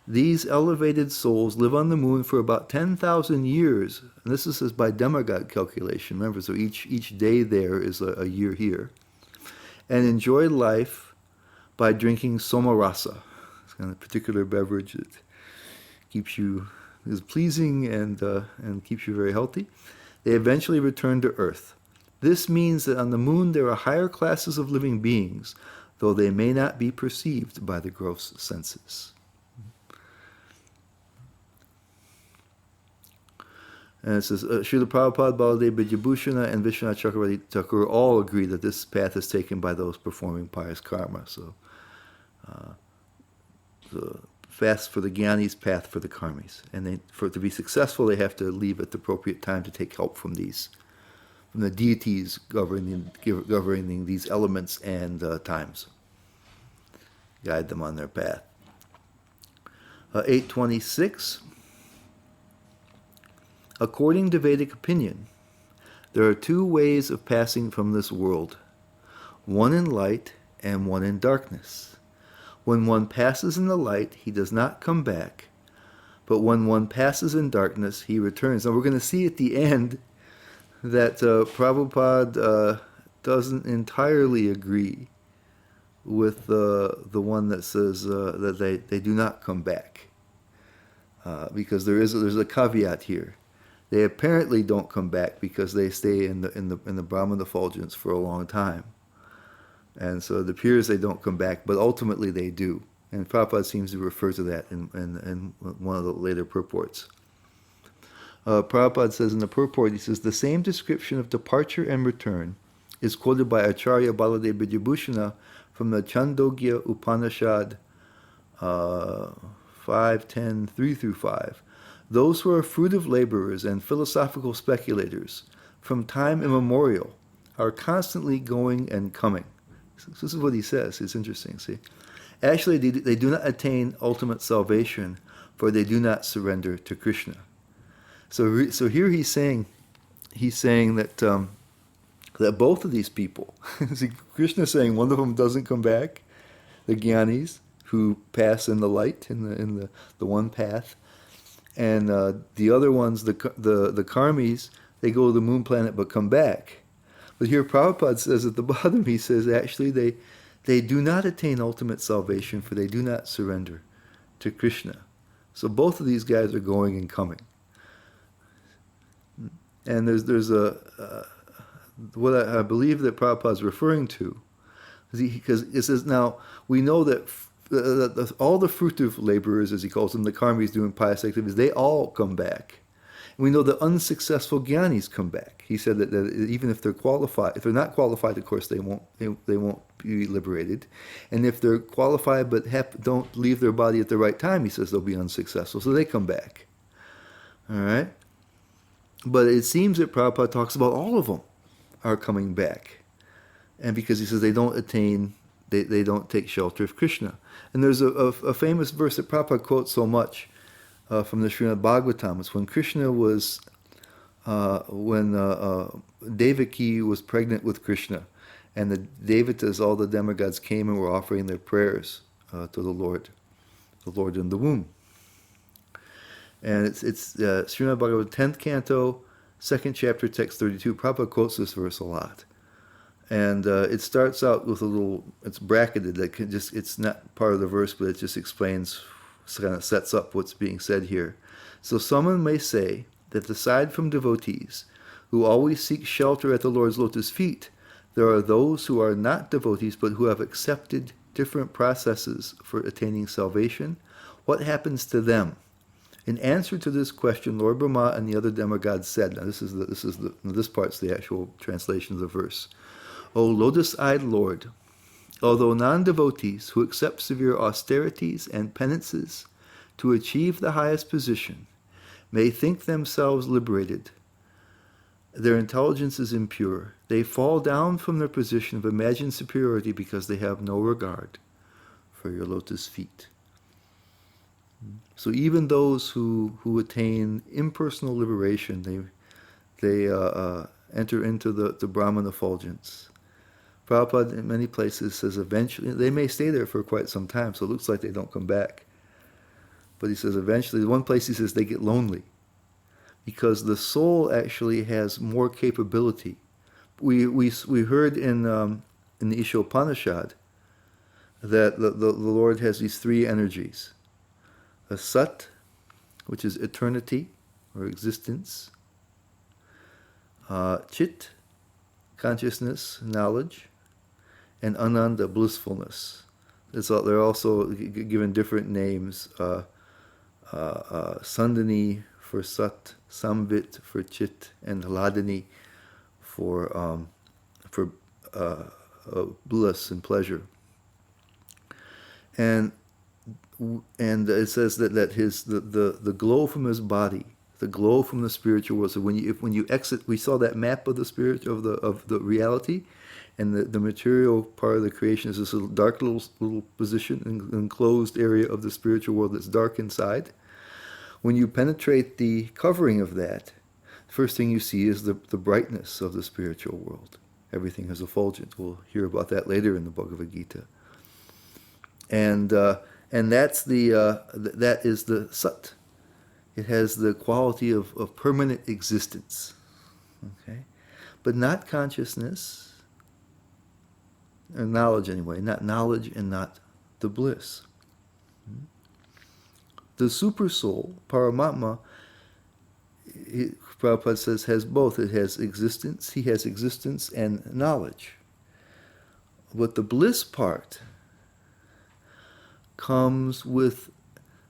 These elevated souls live on the moon for about 10,000 years. And this is by demigod calculation. Remember, so each day there is a year here. And enjoy life by drinking somarasa. It's kind of a particular beverage that is pleasing and keeps you very healthy. They eventually return to earth. This means that on the moon there are higher classes of living beings, though they may not be perceived by the gross senses. And it says, Srila Prabhupada, Baladev Vidyabhushana, and Vishwanath Chakravarti Thakur all agree that this path is taken by those performing pious karma. So, the fast for the jnanis, path for the karmis. And to be successful, they have to leave at the appropriate time to take help from the deities governing these elements and times. Guide them on their path. 826. According to Vedic opinion, there are two ways of passing from this world, one in light and one in darkness. When one passes in the light, he does not come back, but when one passes in darkness, he returns. Now we're going to see at the end that Prabhupada doesn't entirely agree with the one that says that they do not come back, because there's a caveat here. They apparently don't come back because they stay in the Brahman effulgence for a long time. And so it appears they don't come back, but ultimately they do. And Prabhupada seems to refer to that in one of the later purports. Prabhupada says in the purport, he says, the same description of departure and return is quoted by Acharya Baladev Vidyabhushana from the Chandogya Upanishad 5.10, 3 through 5. Those who are fruitive laborers and philosophical speculators, from time immemorial, are constantly going and coming. So this is what he says. It's interesting, see. Actually, they do not attain ultimate salvation, for they do not surrender to Krishna. So here he's saying that that both of these people, see, Krishna is saying one of them doesn't come back, the jnanis who pass in the light in the one path, And the other ones, the karmis, they go to the moon planet but come back. But here Prabhupada says at the bottom, he says actually they do not attain ultimate salvation, for they do not surrender to Krishna. So both of these guys are going and coming. And there's what I believe that Prabhupada is referring to, because it says, now we know that all the fruitive laborers, as he calls them, the karmis doing pious activities, they all come back. And we know the unsuccessful jnanis come back. He said that even if they're qualified, if they're not qualified, of course they won't be liberated. And if they're qualified but don't leave their body at the right time, he says they'll be unsuccessful. So they come back. All right? But it seems that Prabhupada talks about all of them are coming back. And because he says they don't attain, they don't take shelter of Krishna. And there's a famous verse that Prabhupada quotes so much from the Srimad Bhagavatam. It's when Krishna was, when Devaki was pregnant with Krishna, and the Devatas, all the demigods, came and were offering their prayers to the Lord in the womb. And it's Srimad Bhagavad, 10th canto, 2nd chapter, text 32. Prabhupada quotes this verse a lot. And it starts out with a little, it's bracketed, that it's not part of the verse, but it just explains, kind of sets up what's being said here. So someone may say that aside from devotees who always seek shelter at the Lord's lotus feet, there are those who are not devotees but who have accepted different processes for attaining salvation. What happens to them? In answer to this question, Lord Brahma and the other demigods said, now this part's the actual translation of the verse. O lotus-eyed Lord, although non-devotees who accept severe austerities and penances to achieve the highest position may think themselves liberated, their intelligence is impure. They fall down from their position of imagined superiority because they have no regard for your lotus feet. So even those who attain impersonal liberation, they enter into the Brahman effulgence. Prabhupada in many places says eventually, they may stay there for quite some time, so it looks like they don't come back. But he says eventually, one place he says they get lonely, because the soul actually has more capability. We heard in the Ishopanishad that the Lord has these three energies. A Sat, which is eternity or existence. Chit, consciousness, knowledge. And Ananda, blissfulness. They're also given different names. Sandani for Sat, Samvit for Chit, and Hladani for bliss and pleasure. And it says that his the glow from his body, the glow from the spiritual world. So when you exit, we saw that map of the spirit of the reality, and the material part of the creation is this little dark little position, enclosed area of the spiritual world that's dark inside. When you penetrate the covering of that, the first thing you see is the brightness of the spiritual world. Everything is effulgent. We'll hear about that later in the Bhagavad Gita. And that's that is the Sat. It has the quality of permanent existence. Okay? But not consciousness, or knowledge anyway, not knowledge and not the bliss. The super soul, Paramatma, Prabhupada says, has both. It has existence, he has existence and knowledge. But the bliss part comes with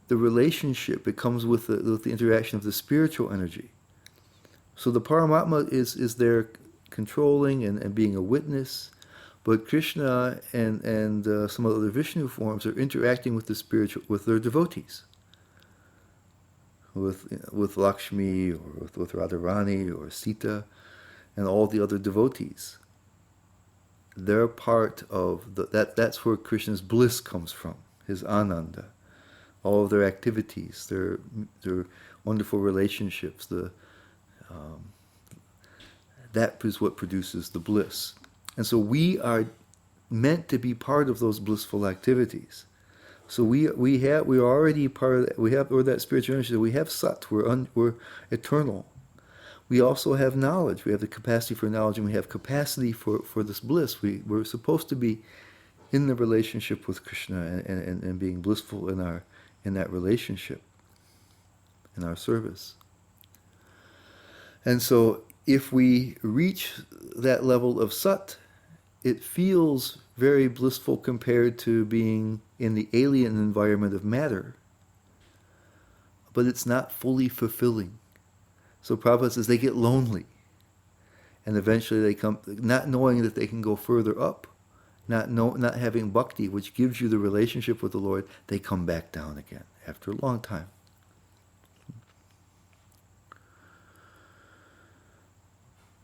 the relationship, it comes with the interaction of the spiritual energy. So the Paramatma is there controlling and being a witness, but Krishna and some of the other Vishnu forms are interacting with the spiritual, with their devotees, with Lakshmi or with Radharani or Sita and all the other devotees. They're part of that's where Krishna's bliss comes from, his Ananda. All of their activities, their wonderful relationships, that is what produces the bliss. And so we are meant to be part of those blissful activities. So we're already part of that. We're that spiritual energy. We have sat. We're eternal. We also have knowledge. We have the capacity for knowledge, and we have capacity for this bliss. We're supposed to be in the relationship with Krishna and being blissful in that relationship, in our service. And so if we reach that level of sat, it feels very blissful compared to being in the alien environment of matter. But it's not fully fulfilling. So Prabhupada says they get lonely. And eventually they come, not knowing that they can go further up, not having bhakti, which gives you the relationship with the Lord, they come back down again after a long time.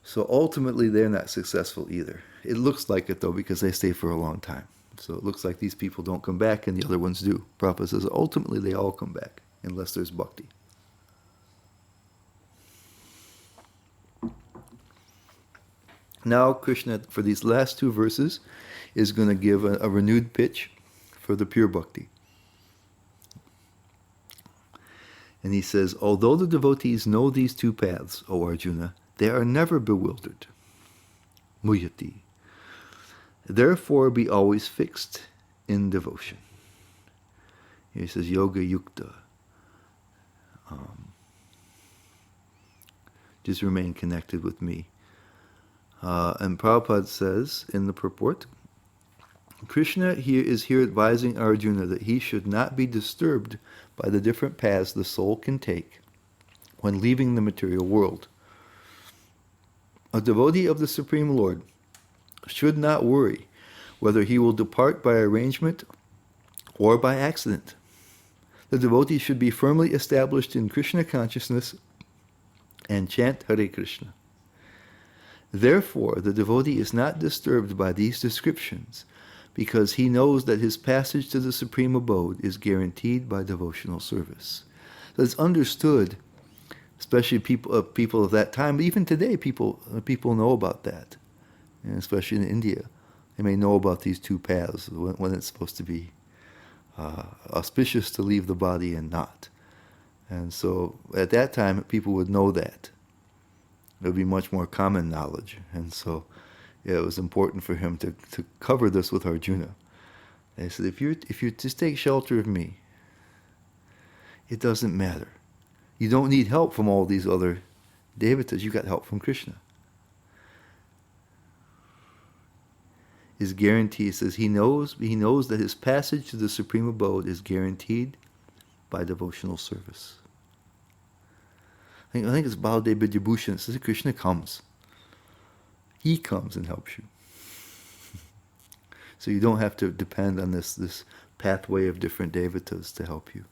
So ultimately, they're not successful either. It looks like it, though, because they stay for a long time. So it looks like these people don't come back and the other ones do. Prabhupada says ultimately they all come back, unless there's bhakti. Now Krishna, for these last two verses, is going to give a renewed pitch for the pure bhakti. And he says, although the devotees know these two paths, O Arjuna, they are never bewildered. Muyati. Therefore be always fixed in devotion. He says, yoga yukta. Just remain connected with me. And Prabhupada says in the purport, Krishna is here advising Arjuna that he should not be disturbed by the different paths the soul can take when leaving the material world. A devotee of the Supreme Lord should not worry whether he will depart by arrangement or by accident. The devotee should be firmly established in Krishna consciousness and chant Hare Krishna. Therefore, the devotee is not disturbed by these descriptions because he knows that his passage to the Supreme Abode is guaranteed by devotional service. So it's understood, especially people of that time, but even today people know about that, and especially in India. They may know about these two paths, when it's supposed to be auspicious to leave the body and not. And so at that time, people would know that. It would be much more common knowledge. And so it was important for him to cover this with Arjuna. They said, if you just take shelter of me, it doesn't matter. You don't need help from all these other devatas. You got help from Krishna. His guarantee says he knows that his passage to the Supreme Abode is guaranteed by devotional service. I think it's Baladev Vidyabhushan. It says Krishna comes. He comes and helps you. So you don't have to depend on this pathway of different devatas to help you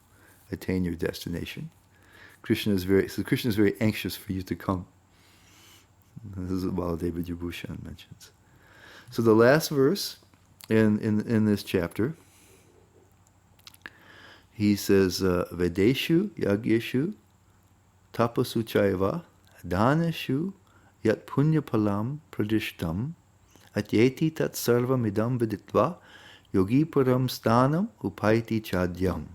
attain your destination. Krishna is very anxious for you to come. This is what Baladev Vidyabhushan mentions. So the last verse in this chapter, he says, Vedeshu yagyeshu tapasu chaiva daneshu yat punyapalam pradishtam atyeti tat sarvam idam viditva yogi param stanam upaiti chadyam.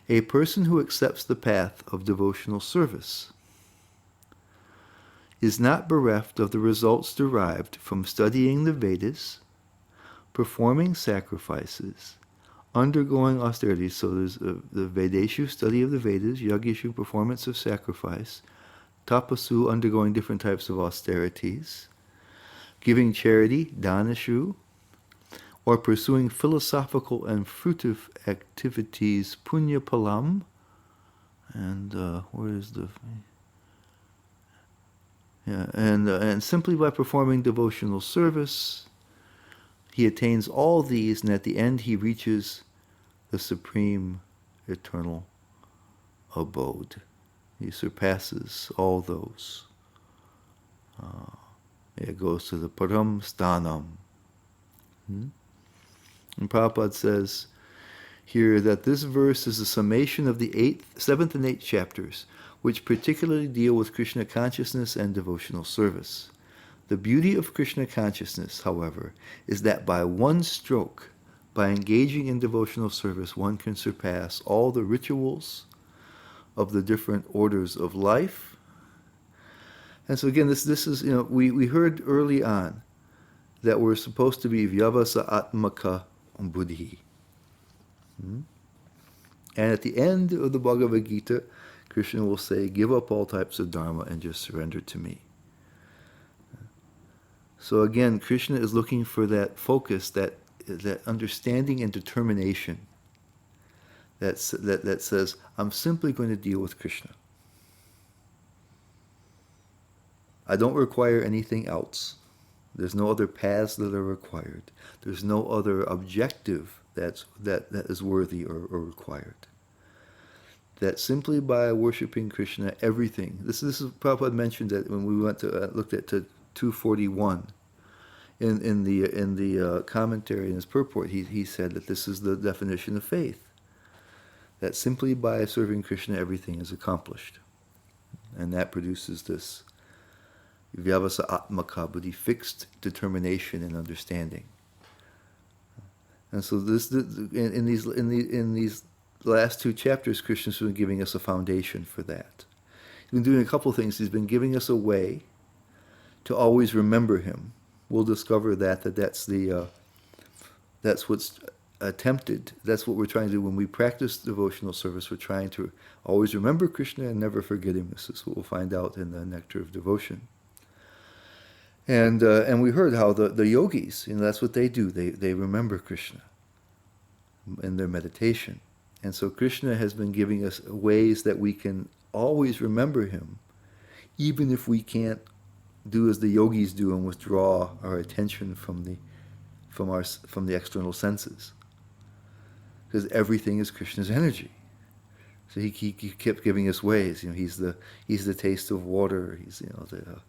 A person who accepts the path of devotional service is not bereft of the results derived from studying the Vedas, performing sacrifices, undergoing austerities. So there's the Vedeshu, study of the Vedas, Yagyeshu, performance of sacrifice, Tapasu, undergoing different types of austerities, giving charity, Danashu, or pursuing philosophical and fruitive activities, Punya Palam, and where is the... Yeah, and simply by performing devotional service, he attains all these, and at the end he reaches the supreme eternal abode. He surpasses all those. It goes to the Param Sthanam. And Prabhupada says here that this verse is a summation of the 7th and 8th chapters, which particularly deal with Krishna consciousness and devotional service. The beauty of Krishna consciousness, however, is that by one stroke, by engaging in devotional service, one can surpass all the rituals of the different orders of life. And so again, this is, we heard early on that we're supposed to be vyavasa atmaka buddhi. And at the end of the Bhagavad Gita, Krishna will say, give up all types of dharma and just surrender to me. So again, Krishna is looking for that focus, that understanding and determination that says, I'm simply going to deal with Krishna. I don't require anything else. There's no other paths that are required. There's no other objective that is worthy or required. That simply by worshiping Krishna, everything. This is Prabhupada mentioned that when we looked at 241 in the commentary in his purport. He said that this is the definition of faith. That simply by serving Krishna, everything is accomplished, and that produces this vyavasa atmaka buddhi, fixed determination and understanding. And so in these last two chapters, Krishna's been giving us a foundation for that. He's been doing a couple things. He's been giving us a way to always remember him. We'll discover that's what's attempted. That's what we're trying to do when we practice devotional service. We're trying to always remember Krishna and never forget him. This is what we'll find out in the Nectar of Devotion. And we heard how the yogis, that's what they do. They remember Krishna in their meditation. And so Krishna has been giving us ways that we can always remember him, even if we can't do as the yogis do and withdraw our attention from the external senses, because everything is Krishna's energy. So he kept giving us ways. He's the taste of water. He's the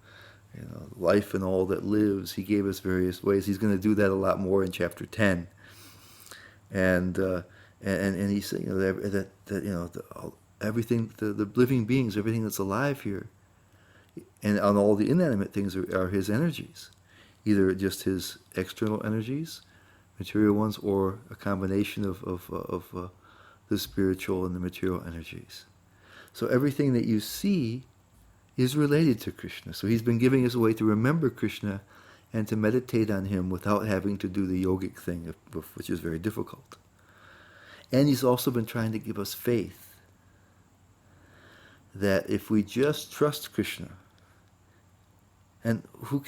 life and all that lives. He gave us various ways. He's going to do that a lot more in chapter 10. And he's saying that everything, the living beings, everything that's alive here, and on all the inanimate things are his energies, either just his external energies, material ones, or a combination of the spiritual and the material energies. So everything that you see is related to Krishna. So he's been giving us a way to remember Krishna and to meditate on him without having to do the yogic thing, which is very difficult. And he's also been trying to give us faith that if we just trust Krishna, and who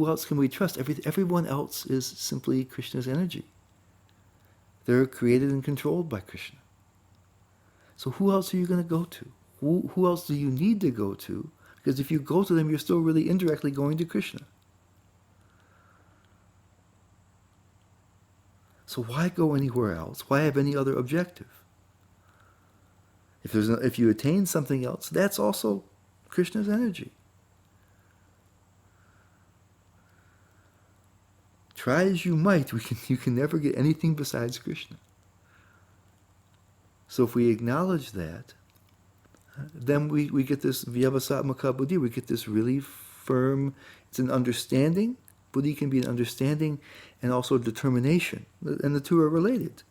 else can we trust? Everyone else is simply Krishna's energy. They're created and controlled by Krishna. So who else are you going to go to? Who else do you need to go to? Because if you go to them, you're still really indirectly going to Krishna. So why go anywhere else? Why have any other objective? If you attain something else, that's also Krishna's energy. Try as you might, you can never get anything besides Krishna. So if we acknowledge that, then we get this vyavasatmaka buddhi, we get this really firm, it's an understanding. Buddhi can be an understanding and also determination, and the two are related.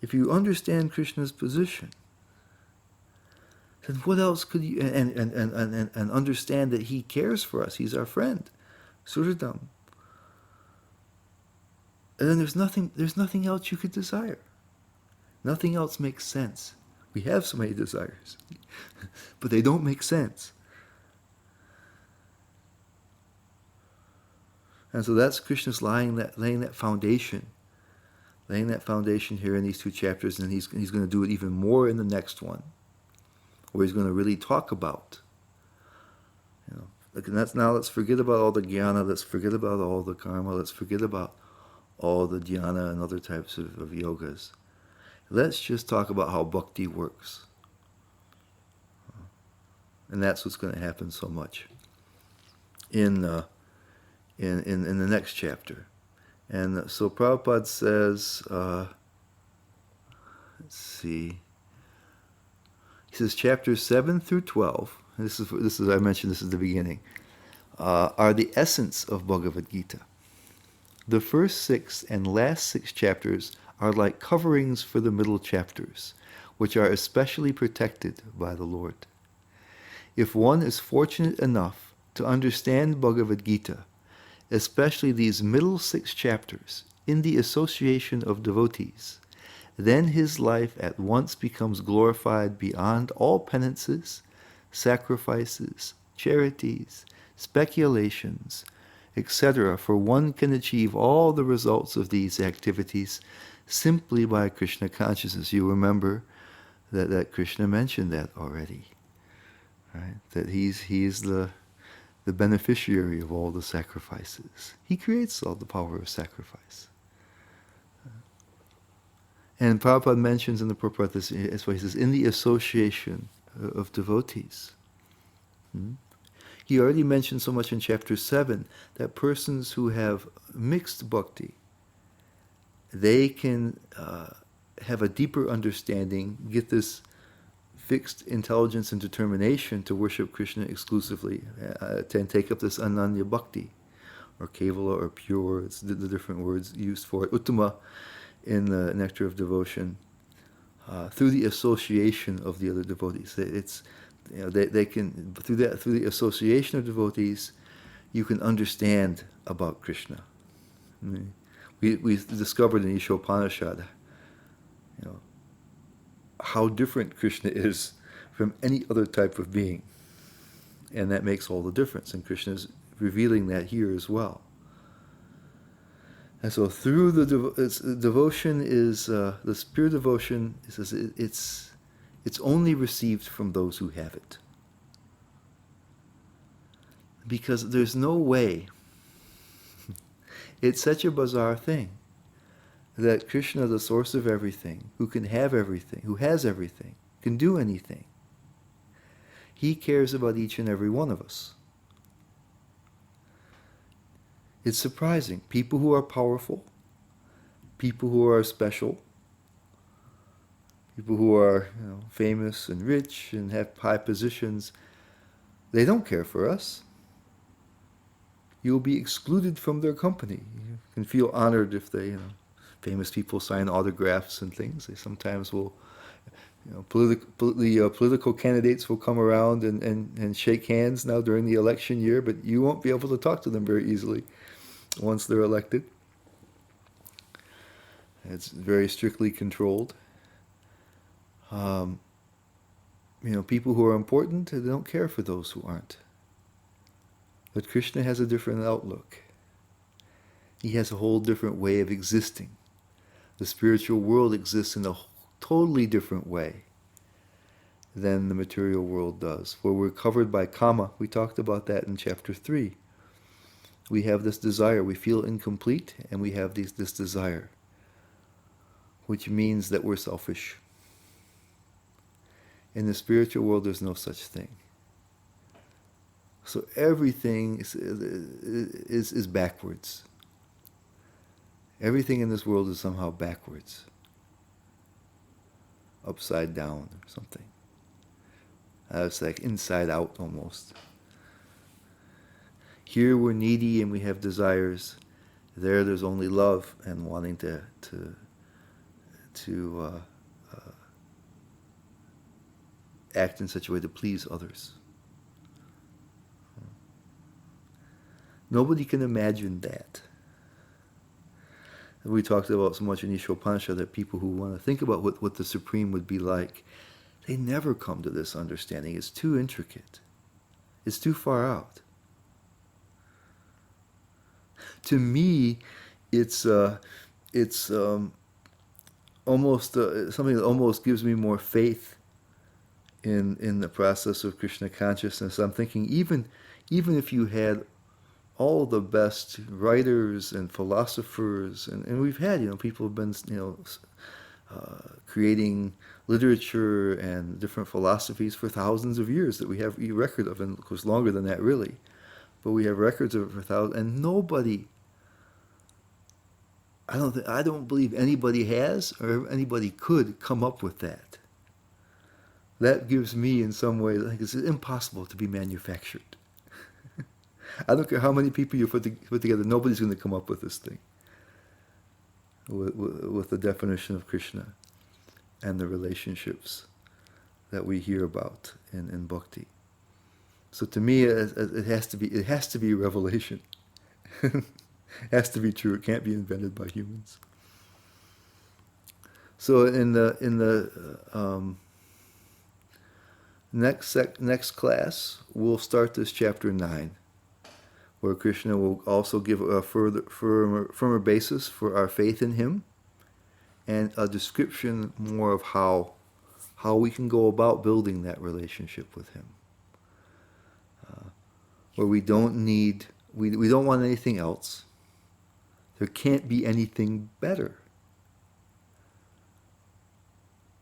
If you understand Krishna's position, then what else could you, and understand that he cares for us, he's our friend, Suridam. And then there's nothing else you could desire. Nothing else makes sense. We have so many desires, but they don't make sense. And so that's Krishna's laying that foundation here in these two chapters, and he's going to do it even more in the next one, where he's going to really talk about, let's forget about all the jnana, let's forget about all the karma, let's forget about all the dhyana and other types of yogas. Let's just talk about how bhakti works. And that's what's going to happen so much in the next chapter. And so Prabhupada says, let's see, he says chapters 7 through 12, this is I mentioned this is the beginning, are the essence of Bhagavad Gita. The first 6 and last 6 chapters are like coverings for the middle chapters, which are especially protected by the Lord. If one is fortunate enough to understand Bhagavad Gita, especially these middle 6 chapters, in the association of devotees, then his life at once becomes glorified beyond all penances, sacrifices, charities, speculations, etc., for one can achieve all the results of these activities simply by Krishna consciousness. You remember that Krishna mentioned that already, right? That he is the beneficiary of all the sacrifices. He creates all the power of sacrifice. And Prabhupada mentions in the purport, this, as well, he says, in the association of devotees. He already mentioned so much in chapter 7 that persons who have mixed bhakti, they can have a deeper understanding, get this fixed intelligence and determination to worship Krishna exclusively, to take up this ananya bhakti, or kevala, or pure. It's the different words used for it. Uttama in the Nectar of Devotion, through the association of the other devotees. It's, you know, they can, through the association of devotees, you can understand about Krishna. We discovered in Ishopanishad, you know, how different Krishna is from any other type of being, and that makes all the difference. And Krishna is revealing that here as well. And so through the devotion is the pure devotion. It's only received from those who have it, because there's no way. It's such a bizarre thing that Krishna, the source of everything, who can have everything, who has everything, can do anything, he cares about each and every one of us. It's surprising. People who are powerful, people who are special, people who are, you know, famous and rich and have high positions, they don't care for us. You'll be excluded from their company. You can feel honored if they, you know, famous people sign autographs and things. They sometimes will, you know, political candidates will come around and shake hands now during the election year, but you won't be able to talk to them very easily once they're elected. It's very strictly controlled. You know, people who are important, they don't care for those who aren't. But Krishna has a different outlook. He has a whole different way of existing. The spiritual world exists in a totally different way than the material world does, where we're covered by kama. We talked about that in chapter 3. We have this desire. We feel incomplete, and we have this desire, which means that we're selfish. In the spiritual world, there's no such thing. So everything is backwards. Everything in this world is somehow backwards, upside down or something. It's like inside out almost. Here we're needy and we have desires. There's only love and wanting to act in such a way to please others. Nobody can imagine that. We talked about so much in Ishopanishad that people who want to think about what the Supreme would be like, they never come to this understanding. It's too intricate. It's too far out. To me, it's almost something that almost gives me more faith in the process of Krishna consciousness. I'm thinking even if you had all the best writers and philosophers, and we've had, you know, people have been, you know, creating literature and different philosophies for thousands of years that we have a record of, and of course longer than that really, but we have records of it for thousands, and nobody, I don't believe anybody has or anybody could come up with that. That gives me in some way, like, it's impossible to be manufactured. I don't care how many people you put together, nobody's going to come up with this thing, with the definition of Krishna and the relationships that we hear about in bhakti. So to me, it has to be revelation. It has to be true. It can't be invented by humans. So in the next class, we'll start this chapter 9, where Krishna will also give a firmer basis for our faith in him, and a description more of how we can go about building that relationship with him, where we don't want anything else. There can't be anything better.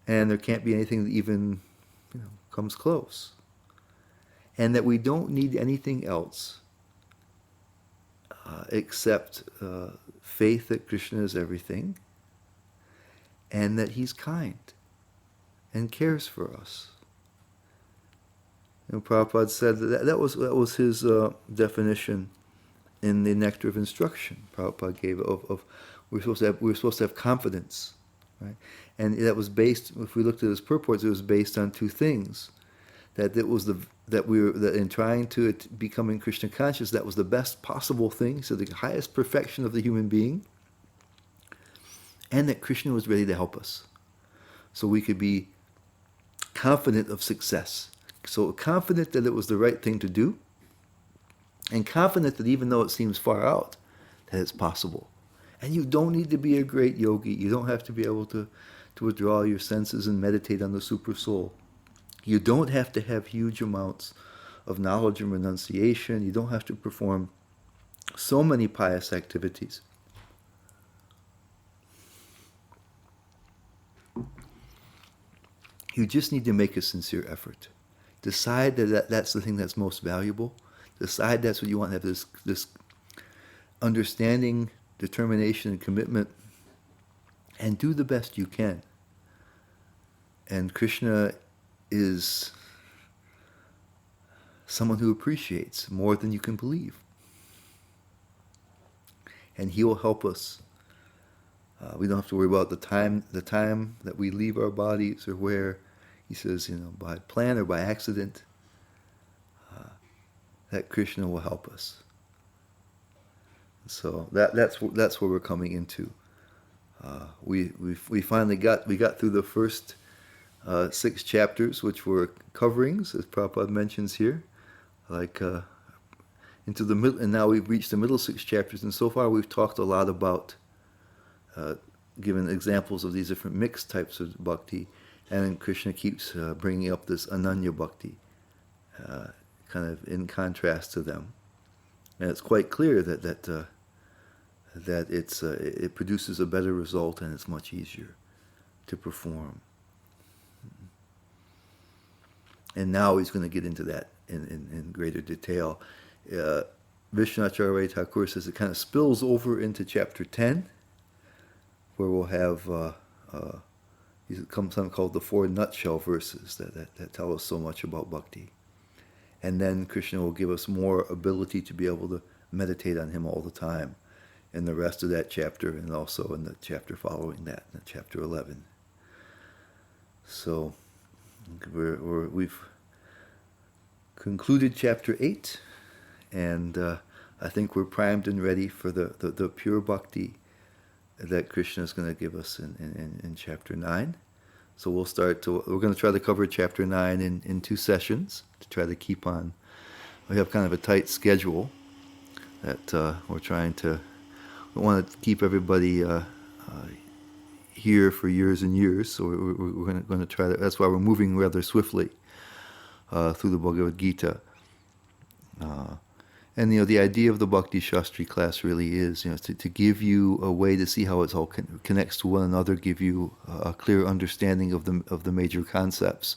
And there can't be anything that even comes close. And that we don't need anything else except faith that Krishna is everything, and that he's kind and cares for us. Prabhupada said that was his definition in the Nectar of Instruction. Prabhupada gave of we're supposed to have confidence, right? And that was based, if we looked at his purports, it was based on two things. That in trying to becoming Krishna conscious, that was the best possible thing, so the highest perfection of the human being, and that Krishna was ready to help us, so we could be confident of success. So confident that it was the right thing to do, and confident that even though it seems far out, that it's possible. And you don't need to be a great yogi. You don't have to be able to withdraw your senses and meditate on the super soul. You don't have to have huge amounts of knowledge and renunciation. You don't have to perform so many pious activities. You just need to make a sincere effort. Decide that's the thing that's most valuable. Decide that's what you want to have, this understanding, determination, and commitment, and do the best you can. And Krishna is someone who appreciates more than you can believe. And he will help us. We don't have to worry about the time that we leave our bodies or where. He says, by plan or by accident, that Krishna will help us. So that's where we're coming into. We finally got through the first 6 chapters, which were coverings, as Prabhupada mentions here, into the middle, and now we've reached the middle 6 chapters, and so far we've talked a lot about given examples of these different mixed types of bhakti, and Krishna keeps bringing up this Ananya bhakti, kind of in contrast to them, and it's quite clear that it produces a better result and it's much easier to perform. And now he's going to get into that in greater detail. Vishnacharya Thakur says it kind of spills over into chapter 10, where we'll have something called the 4 nutshell verses that tell us so much about bhakti. And then Krishna will give us more ability to be able to meditate on him all the time in the rest of that chapter, and also in the chapter following that, in chapter 11. So we've concluded chapter 8, and I think we're primed and ready for the pure bhakti that Krishna is going to give us in chapter 9. So we're going to try to cover chapter 9 in 2 sessions to try to keep on. We have kind of a tight schedule that we're trying to. We want to keep everybody here for years and years, so we're going to try to. That's why we're moving rather swiftly through the Bhagavad Gita. And the idea of the Bhakti Shastri class really is, to give you a way to see how it all connects to one another, give you a clear understanding of the major concepts.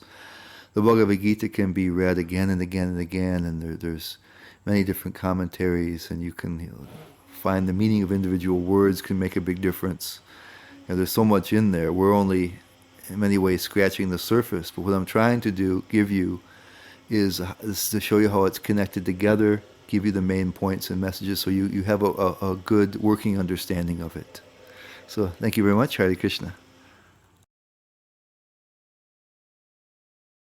The Bhagavad Gita can be read again and again and again, and there's many different commentaries, and you can find the meaning of individual words can make a big difference. There's so much in there. We're only, in many ways, scratching the surface. But what I'm trying to give you, is to show you how it's connected together, give you the main points and messages so you have a good working understanding of it. So thank you very much. Hare Krishna.